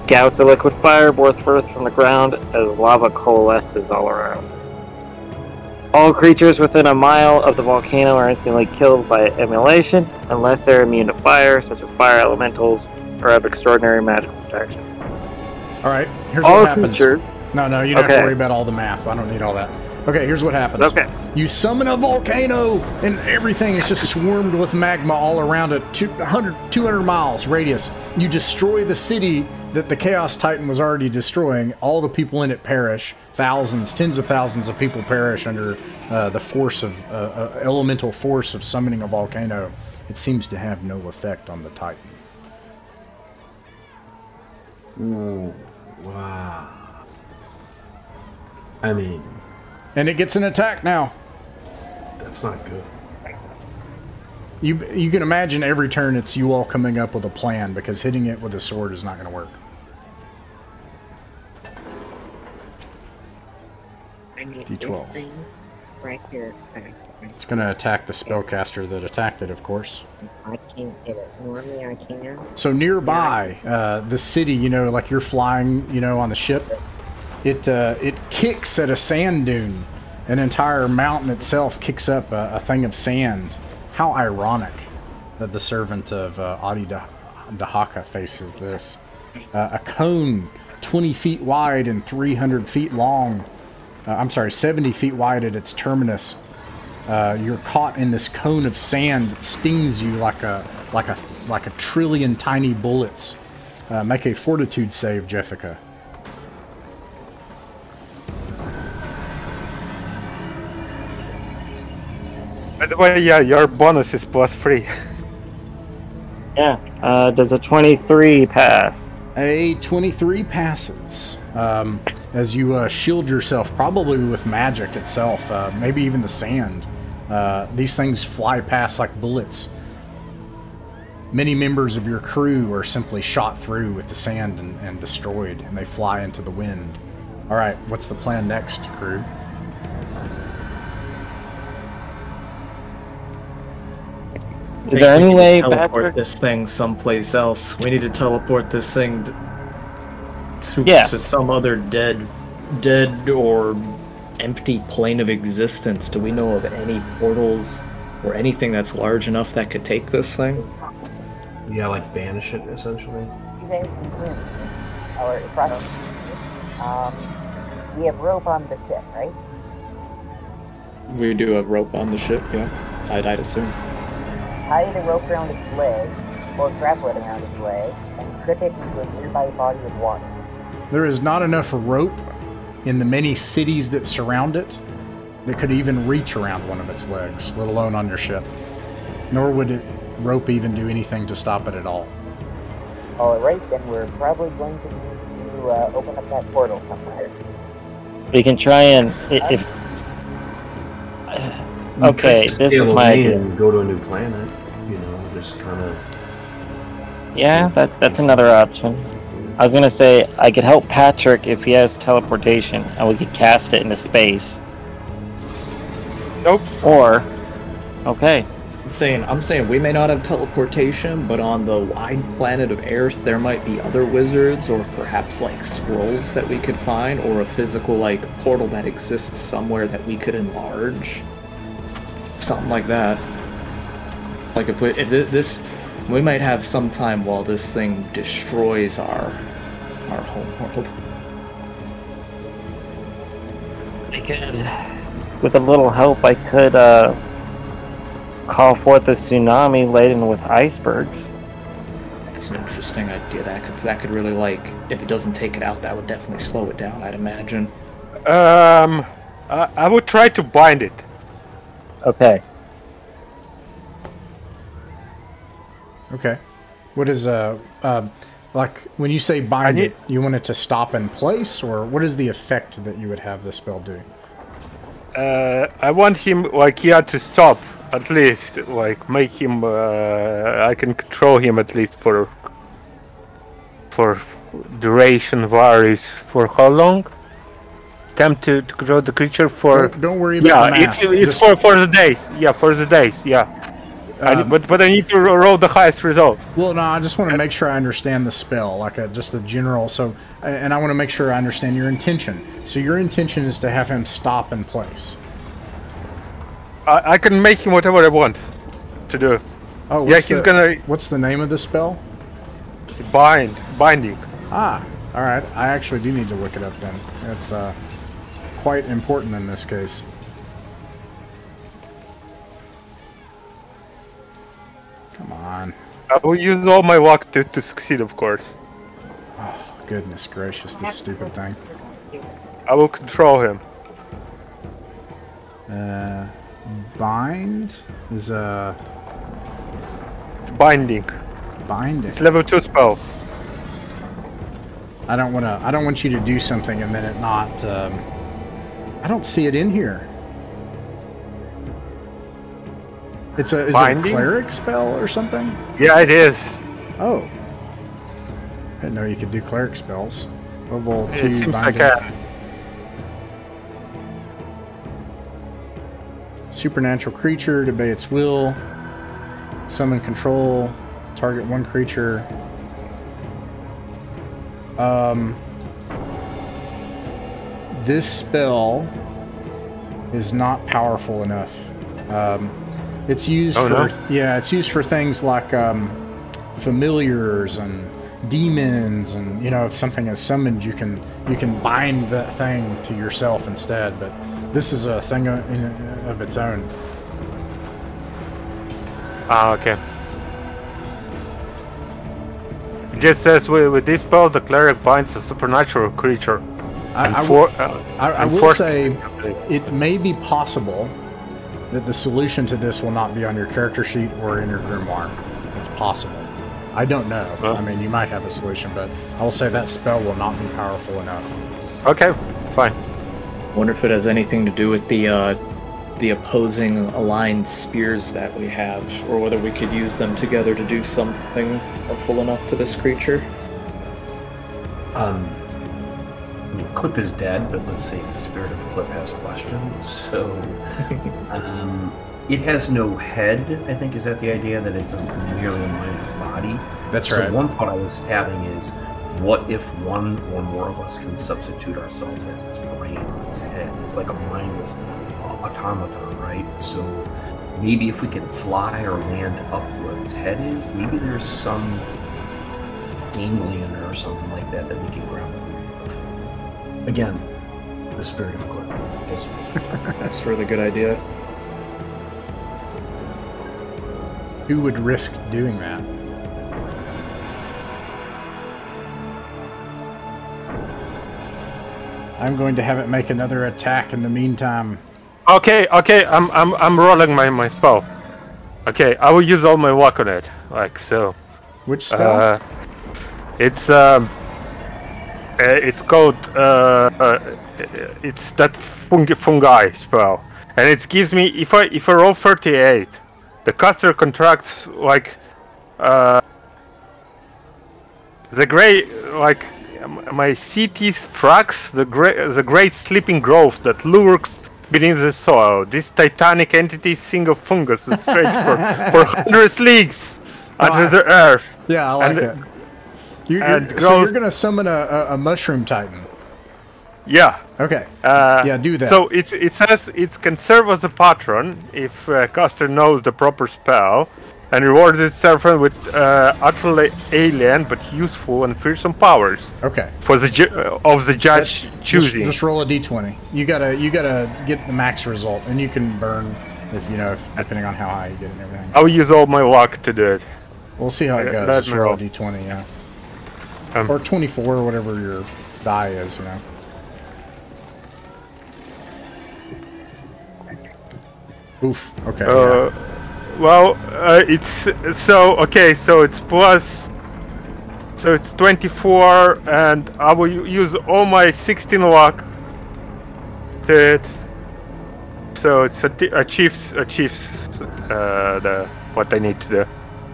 Gouts of liquid fire burst forth from the ground as lava coalesces all around. All creatures within a mile of the volcano are instantly killed by emulation, unless they're immune to fire, such as fire elementals, or have extraordinary magical protection. Alright, here's All what happens. creatures. No, you don't have to worry about all the math. I don't need all that. Okay, here's what happens. Okay. You summon a volcano, and everything is just swarmed with magma all around it. 200 miles radius. You destroy the city that the Chaos Titan was already destroying. All the people in it perish. Thousands, tens of thousands of people perish under the force of elemental force of summoning a volcano. It seems to have no effect on the Titan. Ooh, wow. I mean... And it gets an attack now. That's not good. You can imagine every turn it's you all coming up with a plan, because hitting it with a sword is not going to work. D12. Right here. It's going to attack the spellcaster that attacked it, of course. I can't hit it. Normally I can. So nearby, the city, you know, like you're flying, you know, on the ship, it kicks at a sand dune. An entire mountain itself kicks up a thing of sand. How ironic that the servant of Dahaka faces this. A cone 20 feet wide and 300 feet long. 70 feet wide at its terminus. You're caught in this cone of sand that stings you like a trillion tiny bullets. Make a fortitude save, Jessica. By the way, yeah, your bonus is +3. Yeah. Does a 23 pass? A 23 passes. As you shield yourself, probably with magic itself, maybe even the sand. These things fly past like bullets. Many members of your crew are simply shot through with the sand and destroyed, and they fly into the wind. Alright, what's the plan next, crew? Is there any way, teleport Patrick? this thing someplace else? We need to teleport this thing to some other dead or empty plane of existence. Do we know of any portals or anything that's large enough that could take this thing? Yeah, like banish it, essentially. We have rope on the ship, right? We do have rope on the ship, yeah. I'd assume. Tie the rope around its leg, or grapple it around its leg, and trip it into a nearby body of water. There is not enough rope in the many cities that surround it that could even reach around one of its legs, let alone on your ship. Nor would rope even do anything to stop it at all. Alright, then we're probably going to need to open up that portal somewhere. We can try and... Okay, this is my idea. And go to a new planet, you know, just kind of... Yeah, that's another option. I was gonna say, I could help Patrick if he has teleportation, and we could cast it into space. Nope. Or... Okay. I'm saying we may not have teleportation, but on the wide planet of Earth, there might be other wizards, or perhaps like scrolls that we could find, or a physical like portal that exists somewhere that we could enlarge. Something like that. Like if this, we might have some time while this thing destroys our home world. I could, with a little help, I could call forth a tsunami laden with icebergs. That's an interesting idea. That could really, like, if it doesn't take it out, that would definitely slow it down, I'd imagine. I would try to bind it. Okay. Okay. What is, like, when you say bind it, you want it to stop in place, or what is the effect that you would have the spell do? I want him, like, to stop at least, like, make him. I can control him at least for duration varies for how long? Attempt to control the creature for. Don't worry about the math. It's for the days. Yeah, for the days. Yeah. But I need to roll the highest result. Well, no, I just want to make sure I understand the spell, like just a general. So, and I want to make sure I understand your intention. So your intention is to have him stop in place. I can make him whatever I want to do. Oh, yeah, he's gonna. What's the name of the spell? Binding. Ah, all right. I actually do need to look it up then. It's quite important in this case. Come on. I will use all my luck to succeed, of course. Oh, goodness gracious, this stupid thing. I will control him. Bind is Binding. Binding. It's level 2 spell. I don't want you to do something and then it not. I don't see it in here. Is it a cleric spell or something? Yeah, it is. Oh. I didn't know you could do cleric spells. Level 2 It seems binding. like I can. Supernatural creature, to obey its will. Summon control. Target one creature. This spell is not powerful enough. It's used it's used for things like familiars and demons, and if something is summoned, you can bind that thing to yourself instead. But this is a thing of its own. Ah, okay. It just says with this spell, the cleric binds a supernatural creature. I will say it may be possible that the solution to this will not be on your character sheet or in your grimoire. It's possible. I don't know. I mean, you might have a solution, but I will say that spell will not be powerful enough. Okay, fine. I wonder if it has anything to do with the opposing aligned spears that we have, or whether we could use them together to do something helpful enough to this creature. Clip is dead, but let's see, the spirit of Clip has questions. So, it has no head, I think. Is that the idea, that it's merely a mindless body? That's right. So one thought I was having is, what if one or more of us can substitute ourselves as its brain or its head? It's like a mindless automaton, right? So maybe if we can fly or land up where its head is, maybe there's some ganglion or something like that we can grab with. Again, the spirit of Clip. That's a really good idea. Who would risk doing that? I'm going to have it make another attack in the meantime. Okay, I'm rolling my spell. Okay, I will use all my luck on it, like so. Which spell? It's called it's that fungi spell, and it gives me, if I roll 38, the caster contracts like the gray, like my city's frax, the great sleeping growths that lurks beneath the soil. This titanic entity's single fungus is stretched for hundreds leagues under the earth. Yeah, I like it. So you're gonna summon a mushroom titan. Yeah. Okay. Yeah, do that. So it says it can serve as a patron if caster knows the proper spell, and rewards its servant with utterly alien but useful and fearsome powers. Okay. For the judge choosing. Just roll a d20. You gotta get the max result, and you can burn if depending on how high you get and everything. I'll use all my luck to do it. We'll see how it goes. Just roll a d20, yeah. Or 24, or whatever your die is, Oof. Okay. Well, it's so okay. So it's plus. So it's 24, and I will use all my 16 luck to it. so it achieves the what I need to do.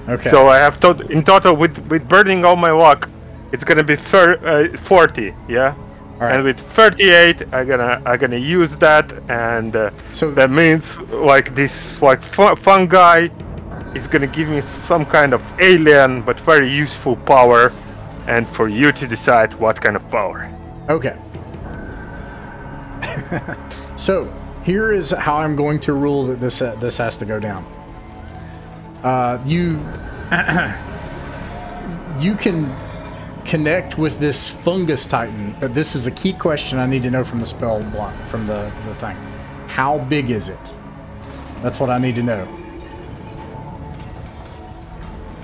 Okay. So I have in total with burning all my luck, it's gonna be 40. Yeah. All right. And with 38, I'm gonna use that, and So- that means like this like fungi is gonna give me some kind of alien but very useful power, and for you to decide what kind of power. Okay. So here is how I'm going to rule that this has to go down. You you can connect with this fungus titan, but this is a key question I need to know from the spell block, from the thing. How big is it? That's what I need to know.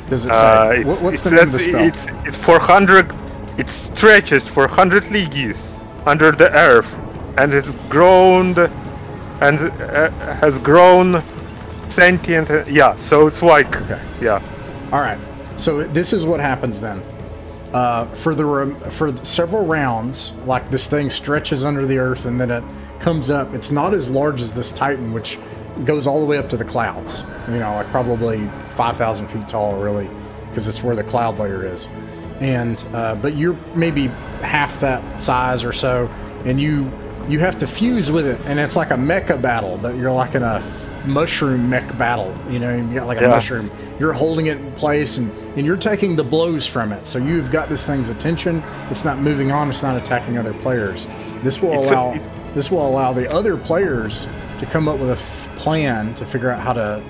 Does it say? What's the name of the spell? It's 400. It stretches for 100 leagues under the earth, and has grown sentient. Yeah, so it's like Okay. yeah. All right. So this is what happens then. For several rounds, like this thing stretches under the earth and then it comes up. It's not as large as this Titan, which goes all the way up to the clouds. You know, like probably 5,000 feet tall, really, because it's where the cloud layer is. And but you're maybe half that size or so, and you have to fuse with it, and it's like a mecha battle, but you're like in a mushroom mech battle. You know, you got like a mushroom. You're holding it in place, and you're taking the blows from it. So you've got this thing's attention. It's not moving on. It's not attacking other players. This will allow the other players to come up with a plan to figure out how to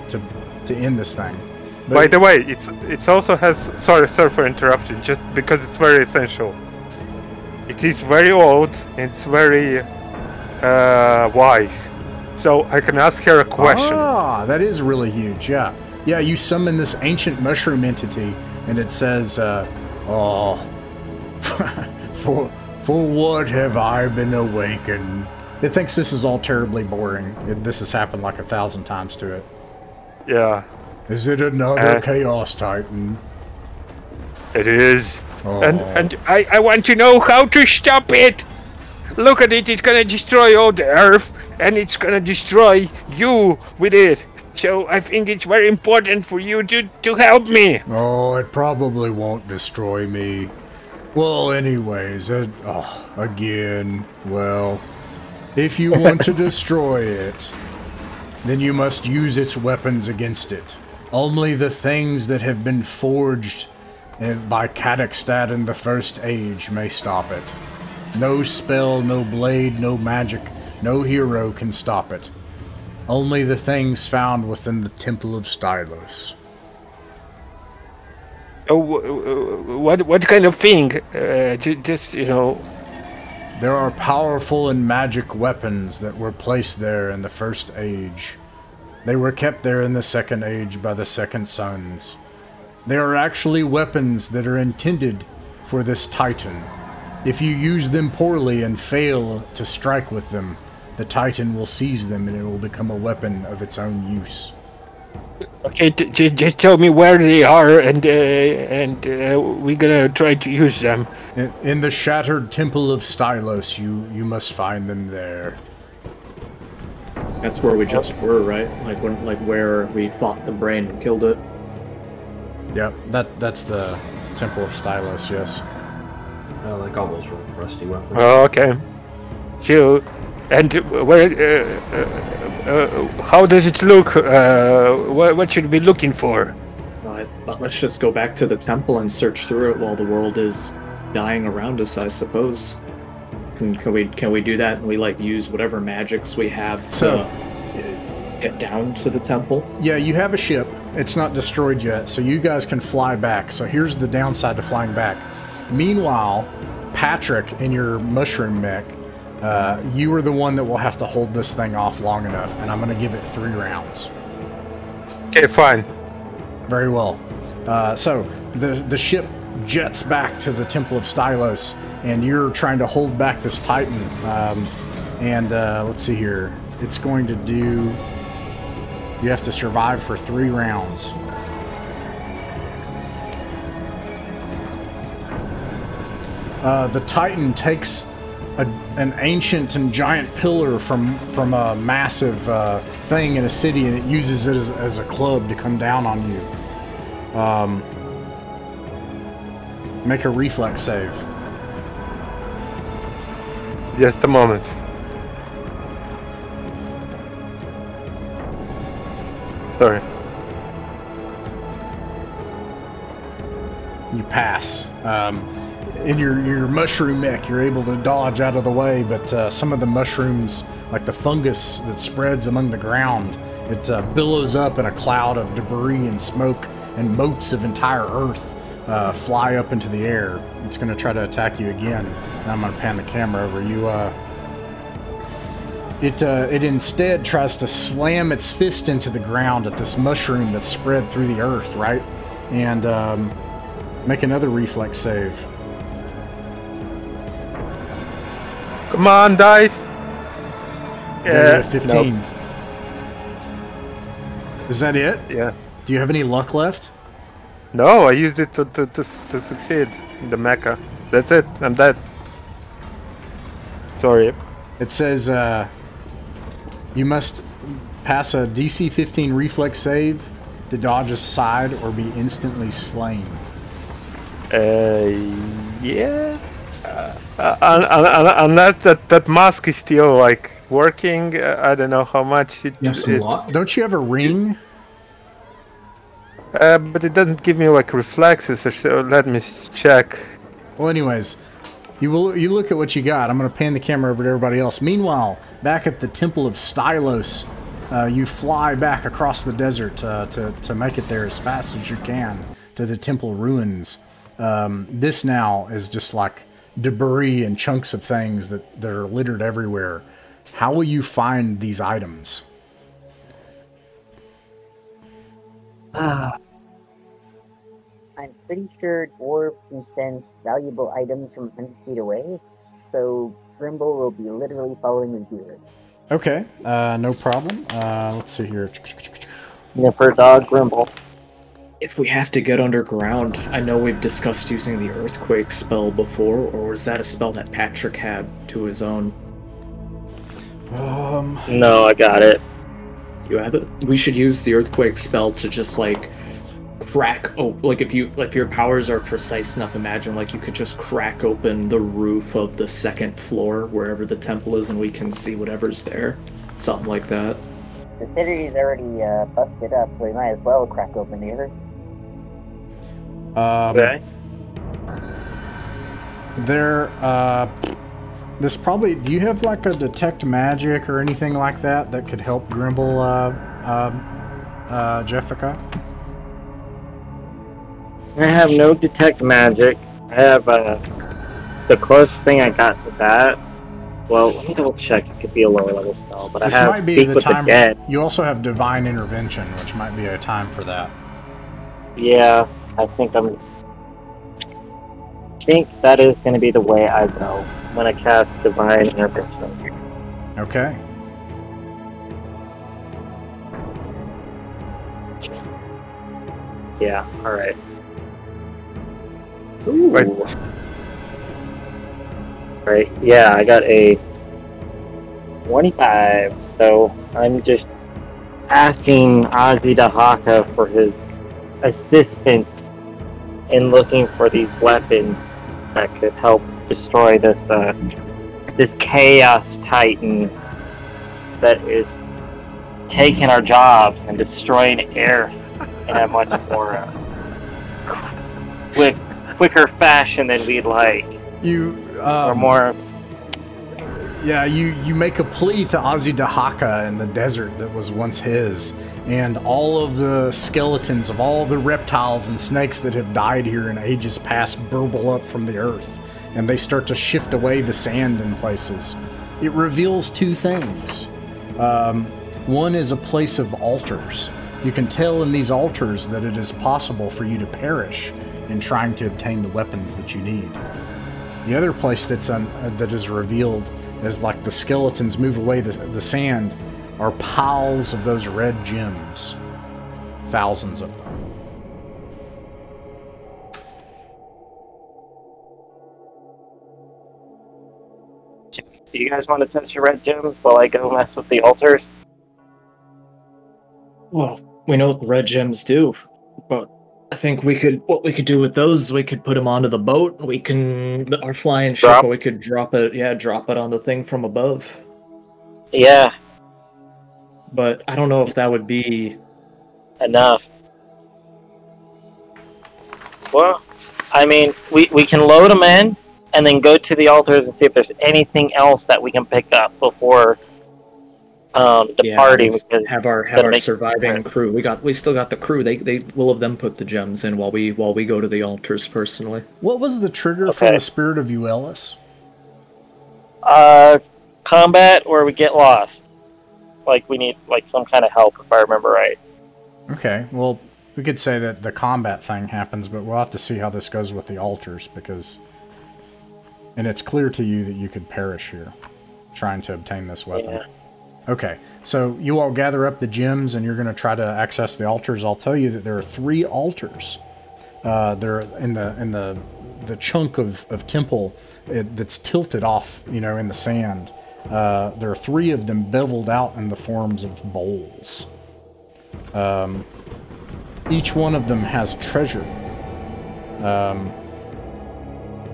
end this thing. But by the way, it also has sorry for interruption, just because it's very essential. It is very old and it's very wise. So I can ask her a question. Ah, that is really huge. Yeah, you summon this ancient mushroom entity, and it says, for what have I been awakened? It thinks this is all terribly boring. This has happened like 1,000 times to it. Yeah. Is it another Chaos Titan? It is. Oh. And I want to know how to stop it. Look at it, it's gonna destroy all the earth, and it's gonna destroy you with it. So I think it's very important for you to help me. Oh, it probably won't destroy me. Well, anyways, again, well, if you want to destroy it, then you must use its weapons against it. Only the things that have been forged by Kazakhstan in the First Age may stop it. No spell, no blade, no magic, no hero can stop it. Only the things found within the Temple of Starless. Oh, what kind of thing? Just, you know... There are powerful and magic weapons that were placed there in the First Age. They were kept there in the Second Age by the Second Sons. They are actually weapons that are intended for this Titan. If you use them poorly and fail to strike with them, the Titan will seize them and it will become a weapon of its own use. Okay, just tell me where they are, and we're gonna try to use them. In the shattered Temple of Starless, you must find them there. That's where we just were, right? Like where we fought the brain and killed it. Yep, that's the Temple of Starless, yes. Like all those rusty weapons. Oh, okay. So, and where? How does it look? What should we be looking for? Let's just go back to the temple and search through it while the world is dying around us, I suppose. Can we do that? And we use whatever magics we have to get down to the temple? Yeah, you have a ship. It's not destroyed yet, so you guys can fly back. So here's the downside to flying back. Meanwhile, Patrick, in your mushroom mech, you are the one that will have to hold this thing off long enough, and I'm going to give it 3 rounds. Okay, fine. Very well. So the ship jets back to the Temple of Starless, and you're trying to hold back this Titan. Let's see here. It's going to do... You have to survive for 3 rounds. The Titan takes an ancient and giant pillar from a massive thing in a city, and it uses it as a club to come down on you. Make a reflex save. Just a moment. Sorry. You pass. In your mushroom mech, you're able to dodge out of the way, but some of the mushrooms, like the fungus that spreads among the ground, it billows up in a cloud of debris and smoke, and motes of entire Earth fly up into the air. It's going to try to attack you again. Now I'm going to pan the camera over you. It instead tries to slam its fist into the ground at this mushroom that's spread through the Earth, right? And make another reflex save. Come on, dice. Yeah, 15. Nope. Is that it? Yeah. Do you have any luck left? No, I used it to succeed in the mecha. That's it. I'm dead. Sorry. It says you must pass a DC 15 reflex save to dodge aside or be instantly slain. Yeah. Unless that mask is still like working, I don't know how much it. You have some luck? Don't you have a ring? But it doesn't give me like reflexes, or so. Let me check. Well, anyways, you look at what you got. I'm going to pan the camera over to everybody else. Meanwhile, back at the Temple of Starless, you fly back across the desert to make it there as fast as you can to the temple ruins. This now is just like debris and chunks of things that are littered everywhere. How will you find these items? I'm pretty sure dwarves can sense valuable items from 100 feet away, so Grimble will be literally following his gear. Okay, no problem. Let's see here. Nipper dog Grimble. If we have to get underground, I know we've discussed using the earthquake spell before, or was that a spell that Patrick had to his own? No, I got it. You have it? We should use the earthquake spell to just like crack. Oh, like if your powers are precise enough, imagine like you could just crack open the roof of the second floor wherever the temple is, and we can see whatever's there. Something like that. The city's already busted up, so we might as well crack open the earth. Okay. This probably. Do you have like a detect magic or anything like that that could help Grimble, Jessica? I have no detect magic. I have the closest thing I got to that. Well, let me double check. It could be a lower level spell, but This I have might be Speak the with time. the Dead. You also have Divine Intervention, which might be a time for that. Yeah, I think that is going to be the way I go. I'm going to cast Divine Intervention. Okay. Yeah, alright. Wait. Right, yeah, I got a 25, so I'm just asking Ozzy Dahaka for his assistance in looking for these weapons that could help destroy this this Chaos Titan that is taking our jobs and destroying Earth in a much more quicker fashion than we'd like. Or more. Yeah, you make a plea to Ozzy Dahaka in the desert that was once his, and all of the skeletons of all the reptiles and snakes that have died here in ages past burble up from the earth, and they start to shift away the sand in places. It reveals two things. One is a place of altars. You can tell in these altars that it is possible for you to perish in trying to obtain the weapons that you need. The other place that is revealed as like the skeletons move away the sand are piles of those red gems. Thousands of them. Do you guys want to touch your red gems while I go mess with the altars? Well, we know what the red gems do, but I think what we could do with those, we could put them onto the boat. We can our flying ship, or we could drop it. Yeah, drop it on the thing from above. Yeah. But I don't know if that would be enough. Well, I mean, we can load them in and then go to the altars and see if there's anything else that we can pick up before departing. Have our surviving crew. We still got the crew. They will have them put the gems in while we go to the altars personally. What was the trigger for the Spirit of Uellis? Combat where we get lost. Like we need some kind of help, if I remember right. Okay, well, we could say that the combat thing happens, but we'll have to see how this goes with the altars, and it's clear to you that you could perish here, trying to obtain this weapon. Yeah. Okay, so you all gather up the gems, and you're going to try to access the altars. I'll tell you that there are 3 altars. They're in the chunk of temple that's tilted off, in the sand. There are 3 of them beveled out in the forms of bowls. Each one of them has treasure that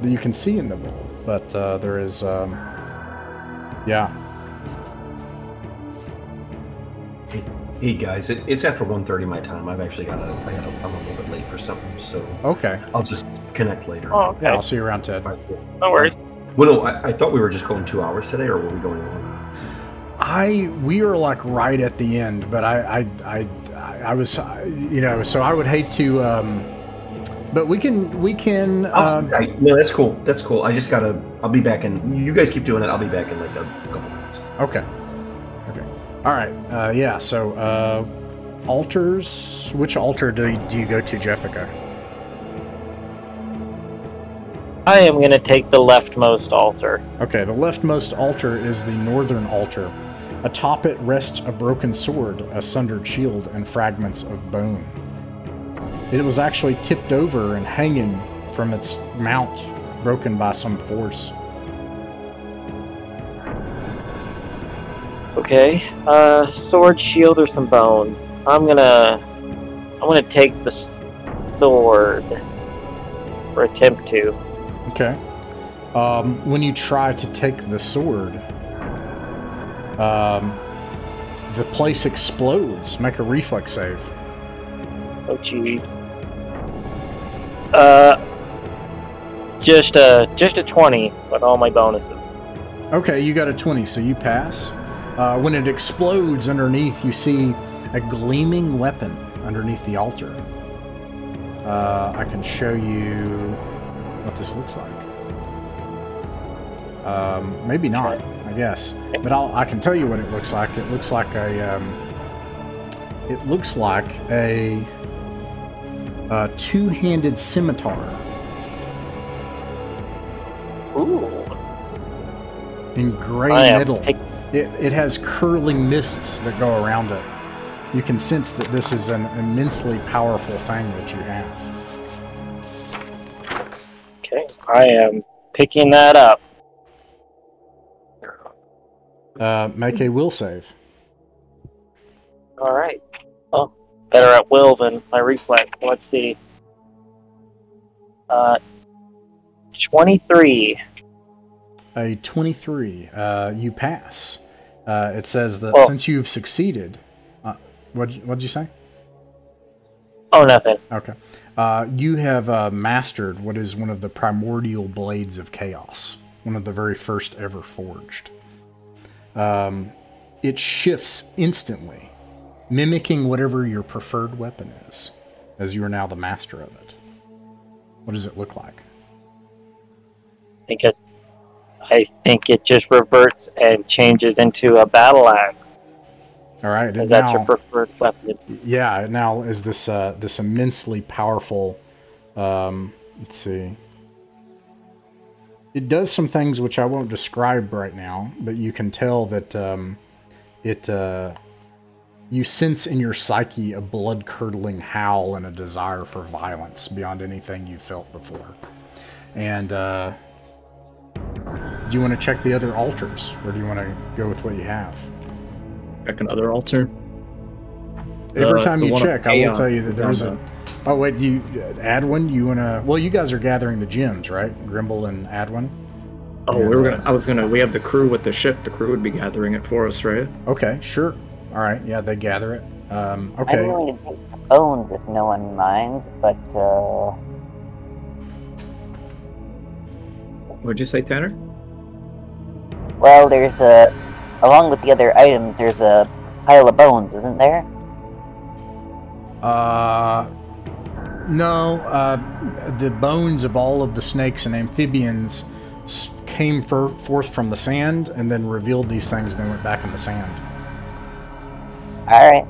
you can see in the bowl, but there is, yeah. Hey guys, it's after 1:30 my time. I'm a little bit late for something, so okay. I'll just connect later. Oh, okay. Yeah, I'll see you around, Ted. No worries. Well, no, I thought we were just going 2 hours today, or were we going longer? We are like right at the end, but I was, so I would hate to, but we can. No, that's cool. That's cool. I'll be back in. You guys keep doing it. I'll be back in like a couple minutes. Okay. All right. Yeah. So, altars. Which altar do you go to, Jessica? I am going to take the leftmost altar. Okay, the leftmost altar is the northern altar. Atop it rests a broken sword, a sundered shield, and fragments of bone. It was actually tipped over and hanging from its mount, broken by some force. Okay, sword, shield, or some bones. I'm gonna take the sword, or attempt to. Okay. When you try to take the sword, the place explodes. Make a reflex save. Oh, jeez. Just a 20 with all my bonuses. Okay, you got a 20, so you pass. When it explodes underneath, you see a gleaming weapon underneath the altar. I can show you what this looks like. Maybe not, I guess. But I can tell you what it looks like. It looks like a two-handed scimitar. Ooh. In gray metal. It has curling mists that go around it. You can sense that this is an immensely powerful thing that you have. Okay, I am picking that up. Make a will save. Alright. Well, better at will than my reflex. Let's see. 23. A 23. You pass. It says that since you've succeeded... What'd you say? Oh, nothing. Okay. You have mastered what is one of the primordial blades of chaos. One of the very first ever forged. It shifts instantly, mimicking whatever your preferred weapon is, as you are now the master of it. What does it look like? I think it just reverts and changes into a battle axe. All right, because that's your preferred weapon. Yeah, it now is this this immensely powerful. Let's see. It does some things which I won't describe right now, but you can tell that you sense in your psyche a blood-curdling howl and a desire for violence beyond anything you felt before. And Do you want to check the other altars, or do you want to go with what you have? Check another altar. Every time the you one check, on I will Aeon tell you that there's on a... Oh, wait, you add one? You want to... Well, you guys are gathering the gems, right? Grimble and Adwin? Oh, And, we have the crew with the ship. The crew would be gathering it for us, right? Okay, sure. All right, yeah, they gather it. I'm Okay. willing to take the bones if no one minds, but What'd you say, Tanner? well, there's along with the other items, there's a pile of bones, isn't there? No, the bones of all of the snakes and amphibians came forth from the sand and then revealed these things and then went back in the sand. All right.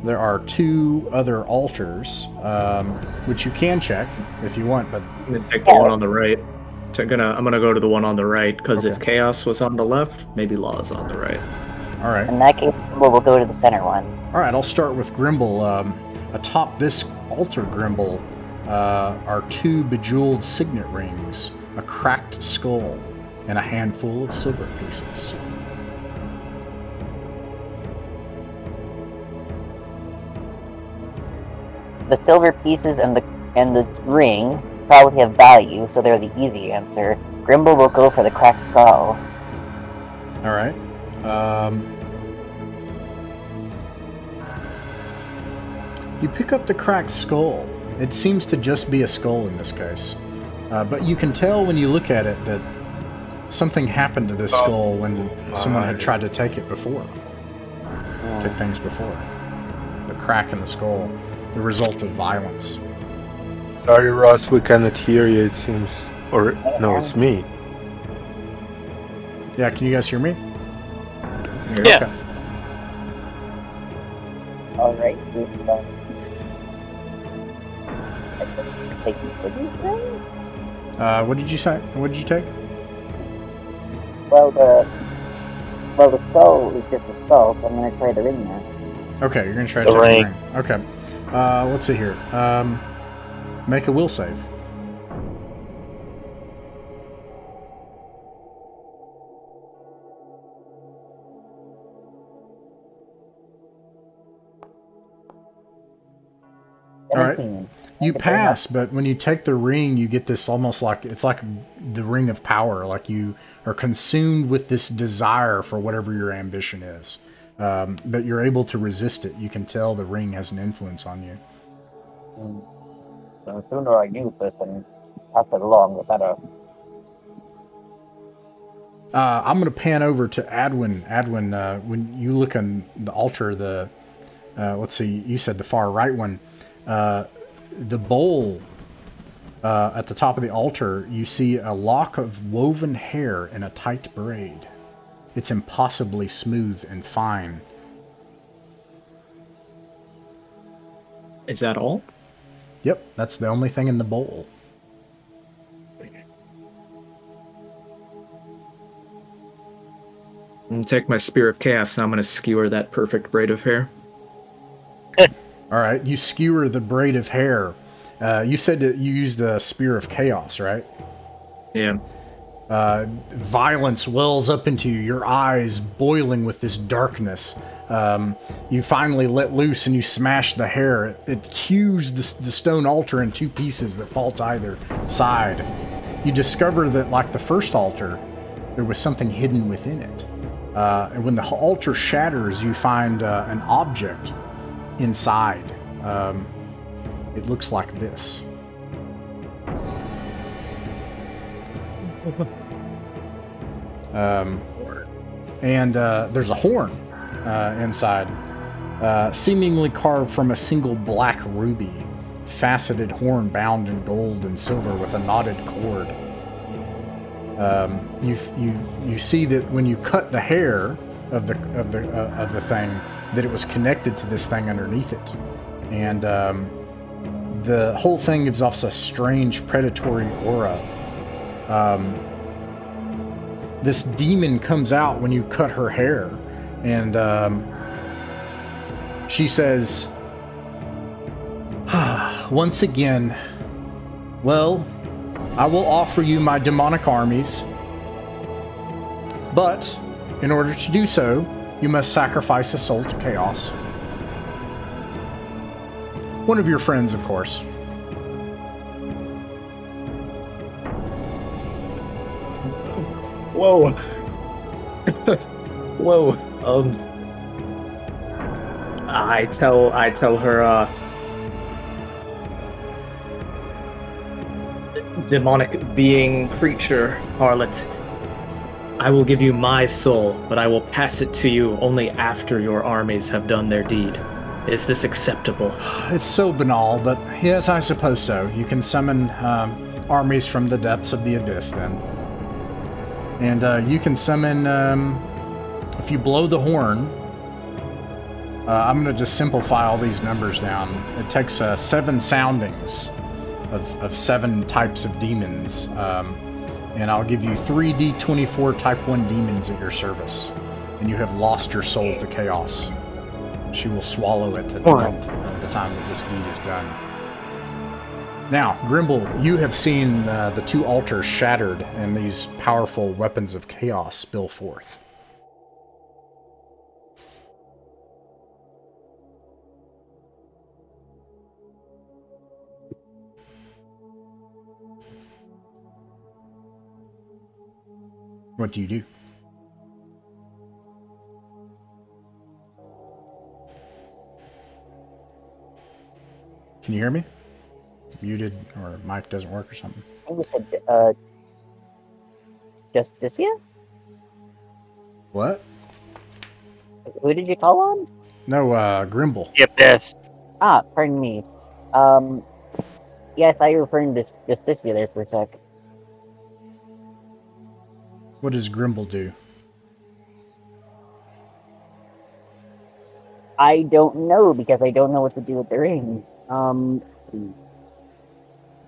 There are 2 other altars, which you can check if you want, but... I'm gonna take the one on the right. I'm gonna go to the one on the right, because if Okay. Chaos was on the left, maybe Law is on the right. All right. In that case, we'll go to the center one. All right, I'll start with Grimble. Atop this altar, Grimble, are 2 bejeweled signet rings, a cracked skull, and a handful of silver pieces. The silver pieces and the ring probably have value, so they're the easy answer. Grimble will go for the cracked skull. All right. You pick up the cracked skull. It seems to just be a skull in this case. But you can tell when you look at it that something happened to this skull when someone had tried to take it before. Take things before. The crack in the skull, the result of violence. Sorry, Ross, we cannot hear you, it seems. Or, no, it's me. Yeah, can you guys hear me? Yeah. Okay. Alright, taking what you say? What did you say? What did you take? Well, the skull is just a skull, so I'm gonna try the ring now. Okay, you're gonna try to The take ring. the ring. Okay. Let's see here. Make a will save. All right. 17. You pass, but when you take the ring, you get this almost like it's like the ring of power. Like you are consumed with this desire for whatever your ambition is, but you're able to resist it. You can tell the ring has an influence on you. The sooner I use this and pass it along, the better. I'm going to pan over to Adwin. Adwin, when you look on the altar, let's see, you said the far right one. The bowl at the top of the altar, you see a lock of woven hair in a tight braid. It's impossibly smooth and fine. Is that all? Yep, that's the only thing in the bowl. I'm gonna take my Spear of Chaos and I'm gonna skewer that perfect braid of hair. All right, you skewer the braid of hair. You said that you used the Spear of Chaos, right? Yeah. Violence wells up into you, your eyes boiling with this darkness. You finally let loose and you smash the hair. It hews the stone altar in 2 pieces that fall to either side. You discover that, like the first altar, there was something hidden within it. And when the altar shatters, you find an object inside. It looks like this. And there's a horn inside, seemingly carved from a single black ruby, faceted horn bound in gold and silver with a knotted cord. You see that when you cut the hair of the thing, that it was connected to this thing underneath it, and the whole thing gives off a strange predatory aura. This demon comes out when you cut her hair, and she says, once again, well, I will offer you my demonic armies, but in order to do so, you must sacrifice a soul to chaos. One of your friends, of course. Whoa. Whoa. I tell her, demonic being, creature, harlot, I will give you my soul, but I will pass it to you only after your armies have done their deed. Is this acceptable? It's so banal, but yes, I suppose so. You can summon armies from the depths of the abyss, then. And you can summon, if you blow the horn, I'm going to just simplify all these numbers down. It takes 7 soundings of 7 types of demons, and I'll give you 3d24 type 1 demons at your service, and you have lost your soul to chaos. She will swallow it at the end of the time that this deed is done. Now, Grimble, you have seen the 2 altars shattered and these powerful weapons of chaos spill forth. What do you do? Can you hear me? Muted, or mic doesn't work or something? I think we said, Justicia? What? Who did you call on? No, Grimble. Yep, yes. Ah, pardon me. Yeah, I thought you were referring to Justicia there for a sec. What does Grimble do? I don't know, because I don't know what to do with the rings.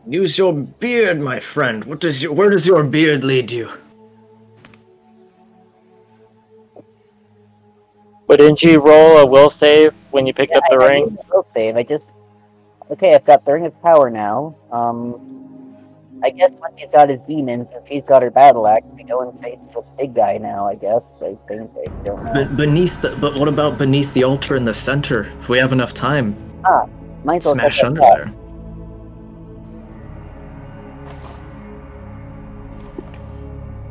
Use your beard, my friend. Where does your beard lead you? But didn't you roll a will save when you picked up the ring? I did a will save. Okay, I've got the ring of power now. I guess once he's got his demons, if he's got her battle axe, we go and face the big guy now, I guess. I think, I don't know. But what about beneath the altar in the center? If we have enough time, might as well smash check under that. there.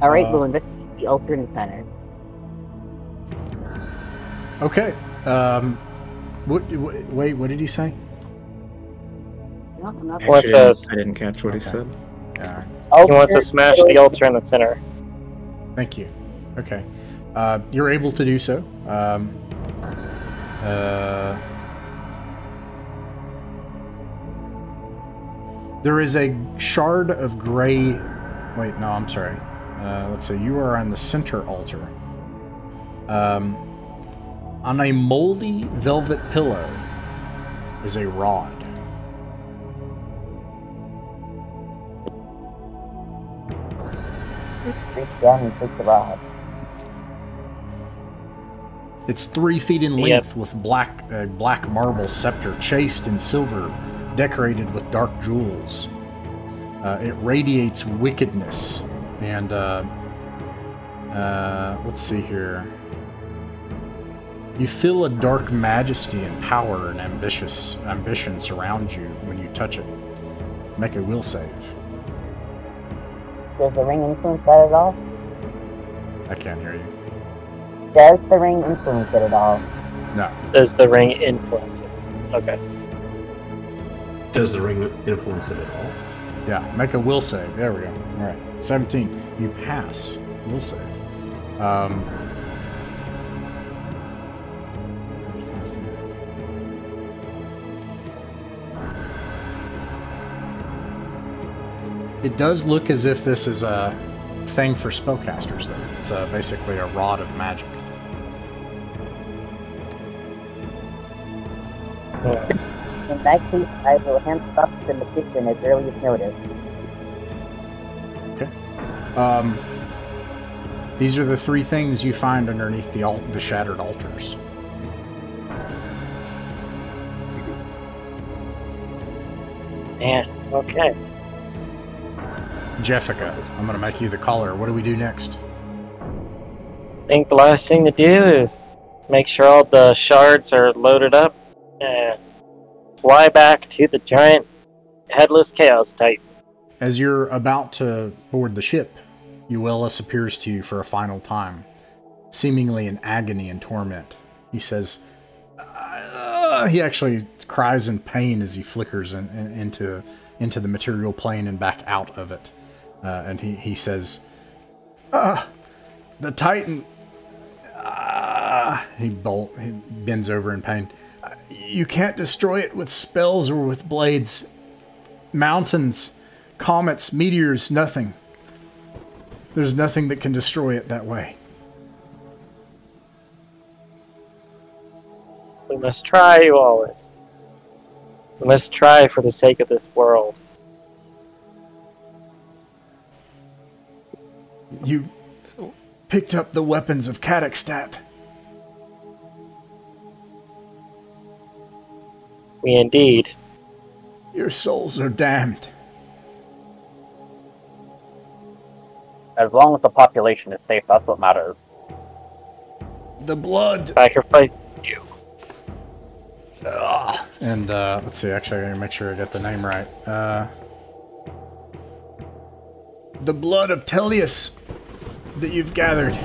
Alright, we'll investigate the altar in the center. Okay. Wait, what did he say? Actually, I didn't catch what he said. Yeah. He wants to smash the altar in the center. Thank you. Okay. You're able to do so. There is a shard of gray... Wait, no, I'm sorry. Let's see. You are on the center altar. On a moldy velvet pillow is a rod. Reach down and take the rod. It's 3 feet in length with black marble scepter chased in silver, decorated with dark jewels. It radiates wickedness, and let's see here. You feel a dark majesty and power and ambition surround you when you touch it. Make a will save. Does the ring influence that at all? I can't hear you. Does the ring influence it at all? No. Does the ring influence it? Okay. Does the ring influence it at all? Yeah, make a will save. There we go. All right. 17. You pass. Will save. It does look as if this is a thing for spellcasters, though. It's basically a rod of magic. In that case, I will hand stuff to the kitchen at earliest notice. Okay. These are the 3 things you find underneath the shattered altars. Man, okay. Jessica, I'm gonna make you the caller. What do we do next? I think the last thing to do is make sure all the shards are loaded up and fly back to the giant headless chaos type. As you're about to board the ship, Uellis appears to you for a final time, seemingly in agony and torment. He says, he actually cries in pain as he flickers into the material plane and back out of it. And he says, the Titan... he bends over in pain. You can't destroy it with spells or with blades. Mountains, comets, meteors, nothing. There's nothing that can destroy it that way. We must try, you always. We must try for the sake of this world. You picked up the weapons of Kazakhstan. We indeed. Your souls are damned. As long as the population is safe, that's what matters. The blood. Sacrifice you. And let's see, actually I gotta make sure I get the name right. The blood of Tellius that you've gathered.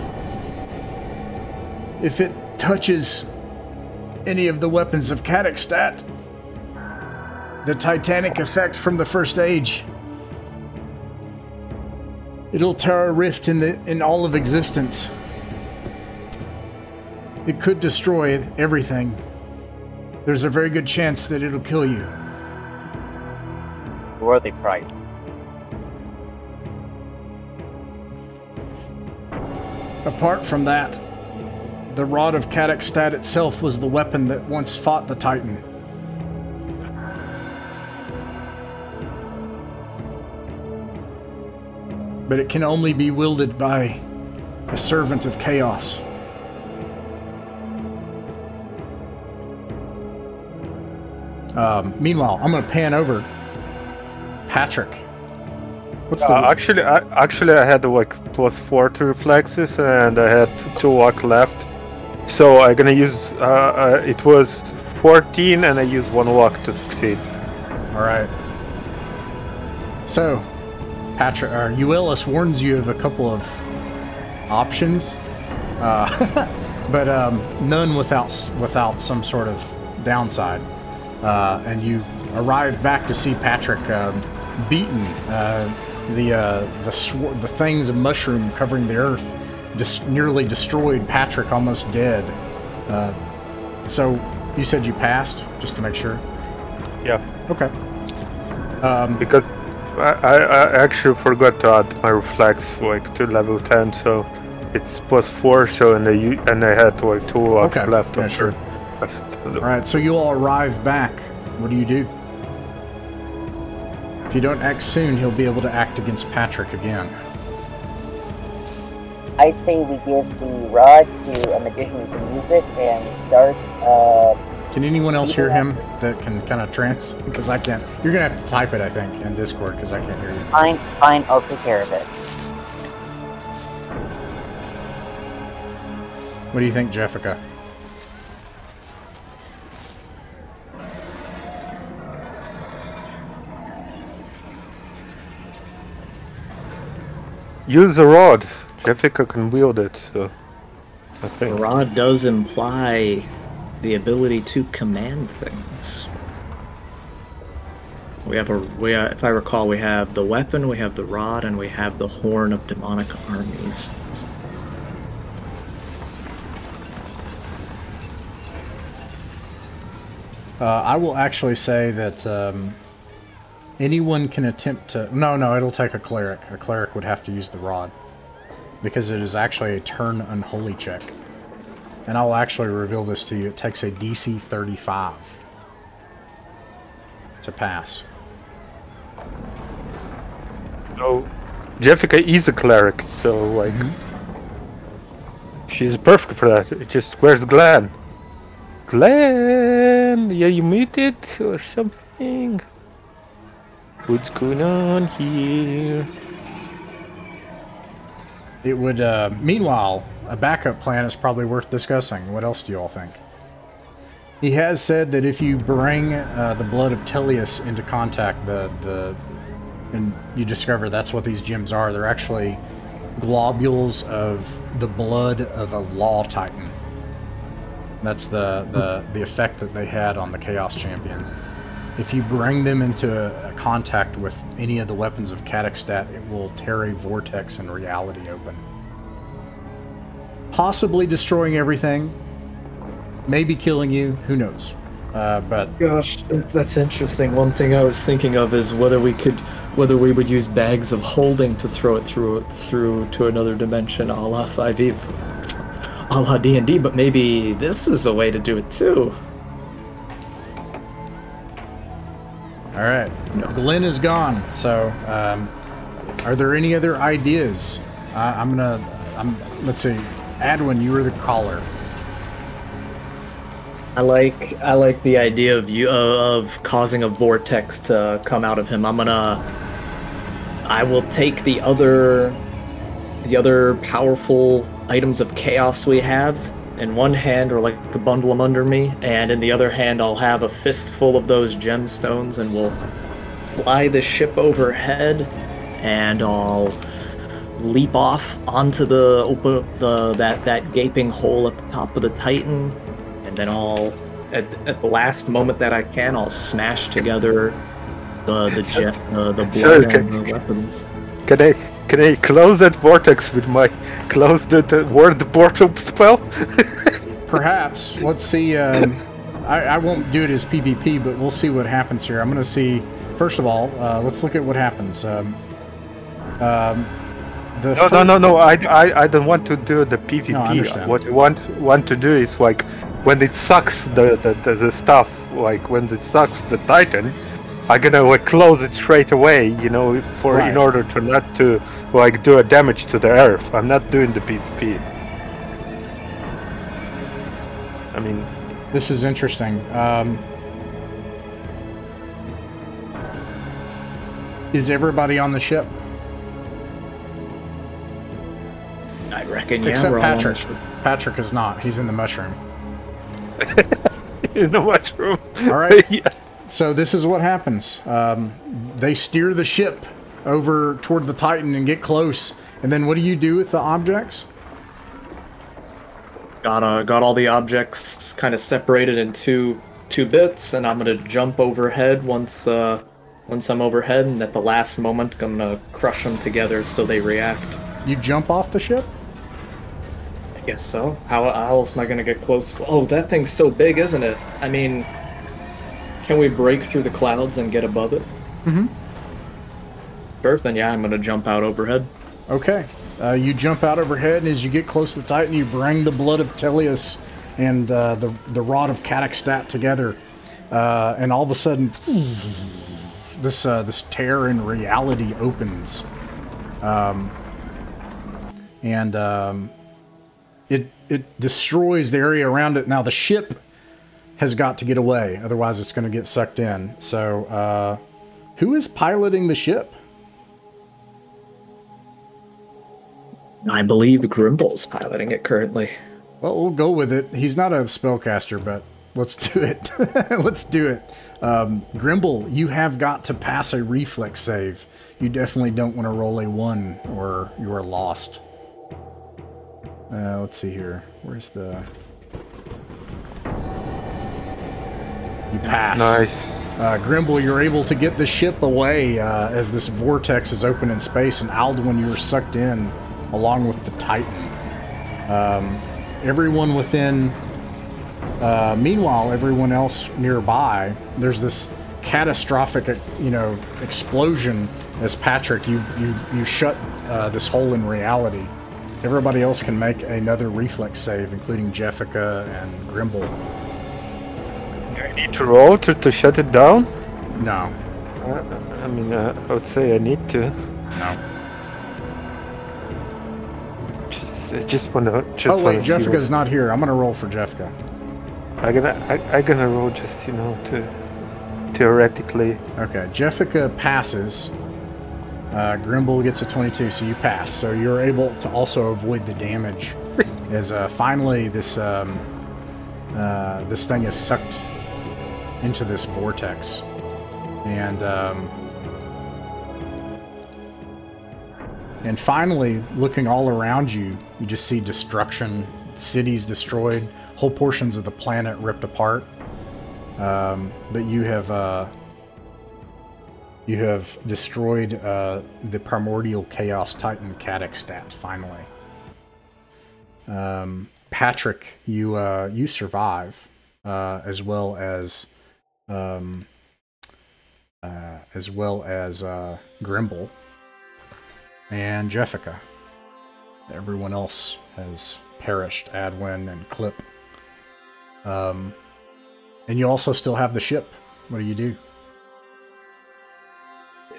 If it touches any of the weapons of Kazakhstan, the titanic effect from the First Age, it'll tear a rift in all of existence. It could destroy everything. There's a very good chance that it'll kill you. Worthy price. Apart from that, the Rod of Kazakhstan itself was the weapon that once fought the Titan. But it can only be wielded by a servant of chaos. Meanwhile, I'm going to pan over Patrick. What's the actually I had like +4 to reflexes and I had 2 luck left, so I'm gonna use it was 14 and I use 1 luck to succeed. All right. So, Patrick, Uellis warns you of a couple of options, but none without some sort of downside. And you arrive back to see Patrick beaten. The things of mushroom covering the earth nearly destroyed Patrick, almost dead. So you said you passed, just to make sure? Yeah. Okay. Because I actually forgot to add my reflex like to level 10, so it's +4. So and I had like 2 luck left. Yeah, sure. Alright, so you all arrive back. What do you do? If you don't act soon, he'll be able to act against Patrick again. I say we give the rod to a magician who can use it and start, Can anyone else hear him that can kind of trance? Because I can't. You're going to have to type it, I think, in Discord, because I can't hear you. Fine, I'll take care of it. What do you think, Jessica? Use the rod. Jessica can wield it, so I think. The rod does imply the ability to command things. If I recall, we have the weapon, we have the rod, and we have the horn of demonic armies. I will actually say that anyone can attempt to... No, it'll take a cleric. A cleric would have to use the rod, because it is actually a turn unholy check. And I'll actually reveal this to you. It takes a DC 35 to pass. So, Jessica is a cleric, so like... She's perfect for that. It just, where's Glenn? Glenn! Yeah, you muted or something? What's going on here? It would, meanwhile, a backup plan is probably worth discussing. What else do you all think? He has said that if you bring the blood of Teleus into contact, and you discover that's what these gems are. They're actually globules of the blood of a law titan. That's the effect that they had on the Chaos Champion. If you bring them into contact with any of the weapons of Cataxstat, it will tear a vortex in reality open. Possibly destroying everything. Maybe killing you. Who knows? But gosh, that's interesting. One thing I was thinking of is whether we would use bags of holding to throw it through to another dimension, a la 5e, a la D&D. But maybe this is a way to do it too. all right, Glenn is gone. So, are there any other ideas? Let's see. Adwin, you were the caller. I like the idea of causing a vortex to come out of him. I will take the other powerful items of chaos we have in one hand, or like to bundle them under me, and in the other hand I'll have a fistful of those gemstones, and we'll fly the ship overhead, and I'll leap off onto that gaping hole at the top of the Titan. And then I'll, at the last moment that I can, I'll smash together the blood and the weapons. Can I close that vortex with my close the word portal spell? Perhaps. Let's see. I won't do it as PvP, but we'll see what happens here. I'm going to see. First of all, let's look at what happens. No. I don't want to do the PvP. No, I understand. What I want to do is like when it sucks the stuff, like when it sucks the Titan, I'm gonna like close it straight away, you know, in order to not to like do a damage to the earth. I'm not doing the PvP. I mean, this is interesting. Is everybody on the ship? I reckon, yeah. Except Patrick. Patrick is not. He's in the mushroom. In the mushroom. All right. Yeah. So this is what happens. They steer the ship over toward the Titan and get close. And then what do you do with the objects? Got all the objects kind of separated in two bits, and I'm gonna jump overhead once I'm overhead, and at the last moment I'm gonna crush them together so they react. You jump off the ship? I guess so. How else am I gonna get close? Oh, that thing's so big, isn't it? I mean, can we break through the clouds and get above it? Mm-hmm. Sure, then yeah, I'm gonna jump out overhead. Okay. You jump out overhead, and as you get close to the Titan, you bring the blood of Teleus and the rod of Cataxstat together, and all of a sudden, this tear in reality opens, and it destroys the area around it. Now the ship has got to get away, otherwise it's going to get sucked in. So, who is piloting the ship? I believe Grimble's piloting it currently. Well, we'll go with it. He's not a spellcaster, but let's do it. Let's do it. Grimble, you have got to pass a reflex save. You definitely don't want to roll a 1 or you are lost. Let's see here. Where's the... You pass. Nice. Grimble, you're able to get the ship away as this vortex is open in space, and Alduin, you were sucked in along with the Titan. Everyone within... meanwhile, everyone else nearby, there's this catastrophic, explosion as Patrick, you shut this hole in reality. Everybody else can make another reflex save, including Jeffica and Grimble. Do I need to roll to shut it down? No. I would say I need to. No. Just wanna. Oh wait, Jeffica's not here. I'm gonna roll for Jeffica. I'm gonna roll just to theoretically. Okay, Jeffica passes. Grimble gets a 22, so you pass. So you're able to also avoid the damage as finally this this thing is sucked into this vortex. And finally, looking all around you, you just see destruction, cities destroyed, whole portions of the planet ripped apart. But you have destroyed the primordial chaos titan Cataxstat finally. Patrick, you survive, as well as Grimble and Jeffica. Everyone else has perished, Adwin and Clip. And you also still have the ship. What do you do?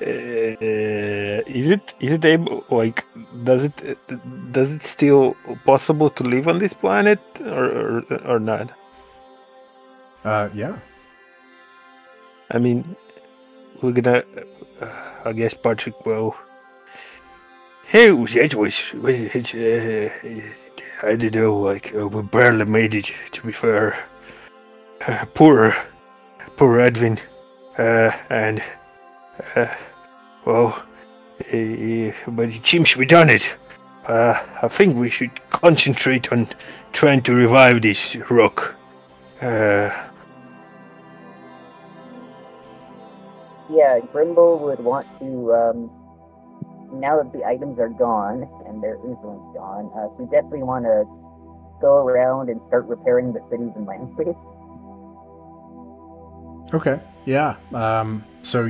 Is it able, like, does it still possible to live on this planet or not? Yeah. I mean, we're gonna, I guess Patrick will. Hey, that was I don't know, like, we barely made it, to be fair. Poor Edwin, and, well, but it seems we done it. I think we should concentrate on trying to revive this rock. Yeah, Grimble would want to, now that the items are gone and their influence gone, we definitely want to go around and start repairing the cities and landscapes. Okay. Yeah. So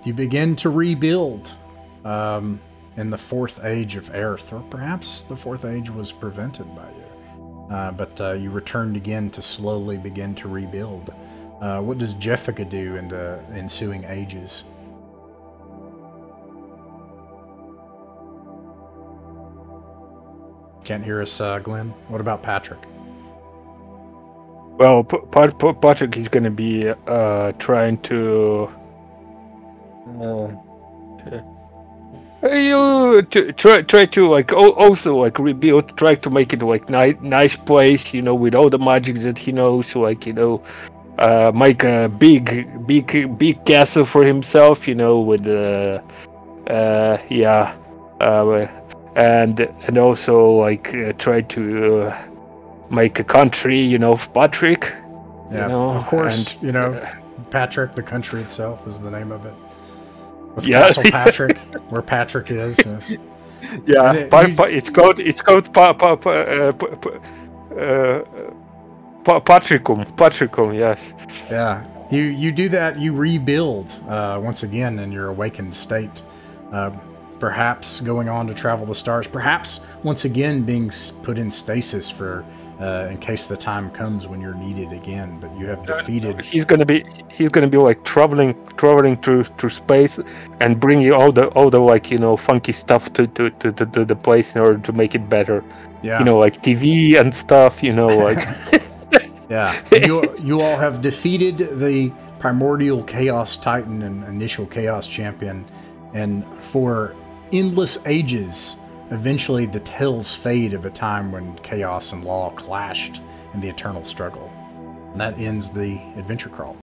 you begin to rebuild in the fourth age of Aerith, or perhaps the fourth age was prevented by you. But you returned again to slowly begin to rebuild. What does Jeffica do in the ensuing ages? Can't hear us, Glenn. What about Patrick? Well, Patrick is going to be trying to try to like also like rebuild, try to make it like nice place, with all the magic that he knows, like make a big castle for himself, with and also like try to make a country, of Patrick. Yeah, of course. And, Patrick, the country itself is the name of it. With Castle Patrick, where Patrick is. Yes. Yeah, it's called Patricum. Yes. Yeah, you do that. You rebuild once again in your awakened state. Perhaps going on to travel the stars. Perhaps once again being put in stasis for in case the time comes when you're needed again. But you have defeated. He's gonna be like traveling through space and bringing all the like funky stuff to the place in order to make it better. Yeah. Like TV and stuff. Like. Yeah. You all have defeated the primordial chaos titan and initial chaos champion, and for endless ages, eventually the tales fade of a time when chaos and law clashed in the eternal struggle. And that ends the adventure crawl.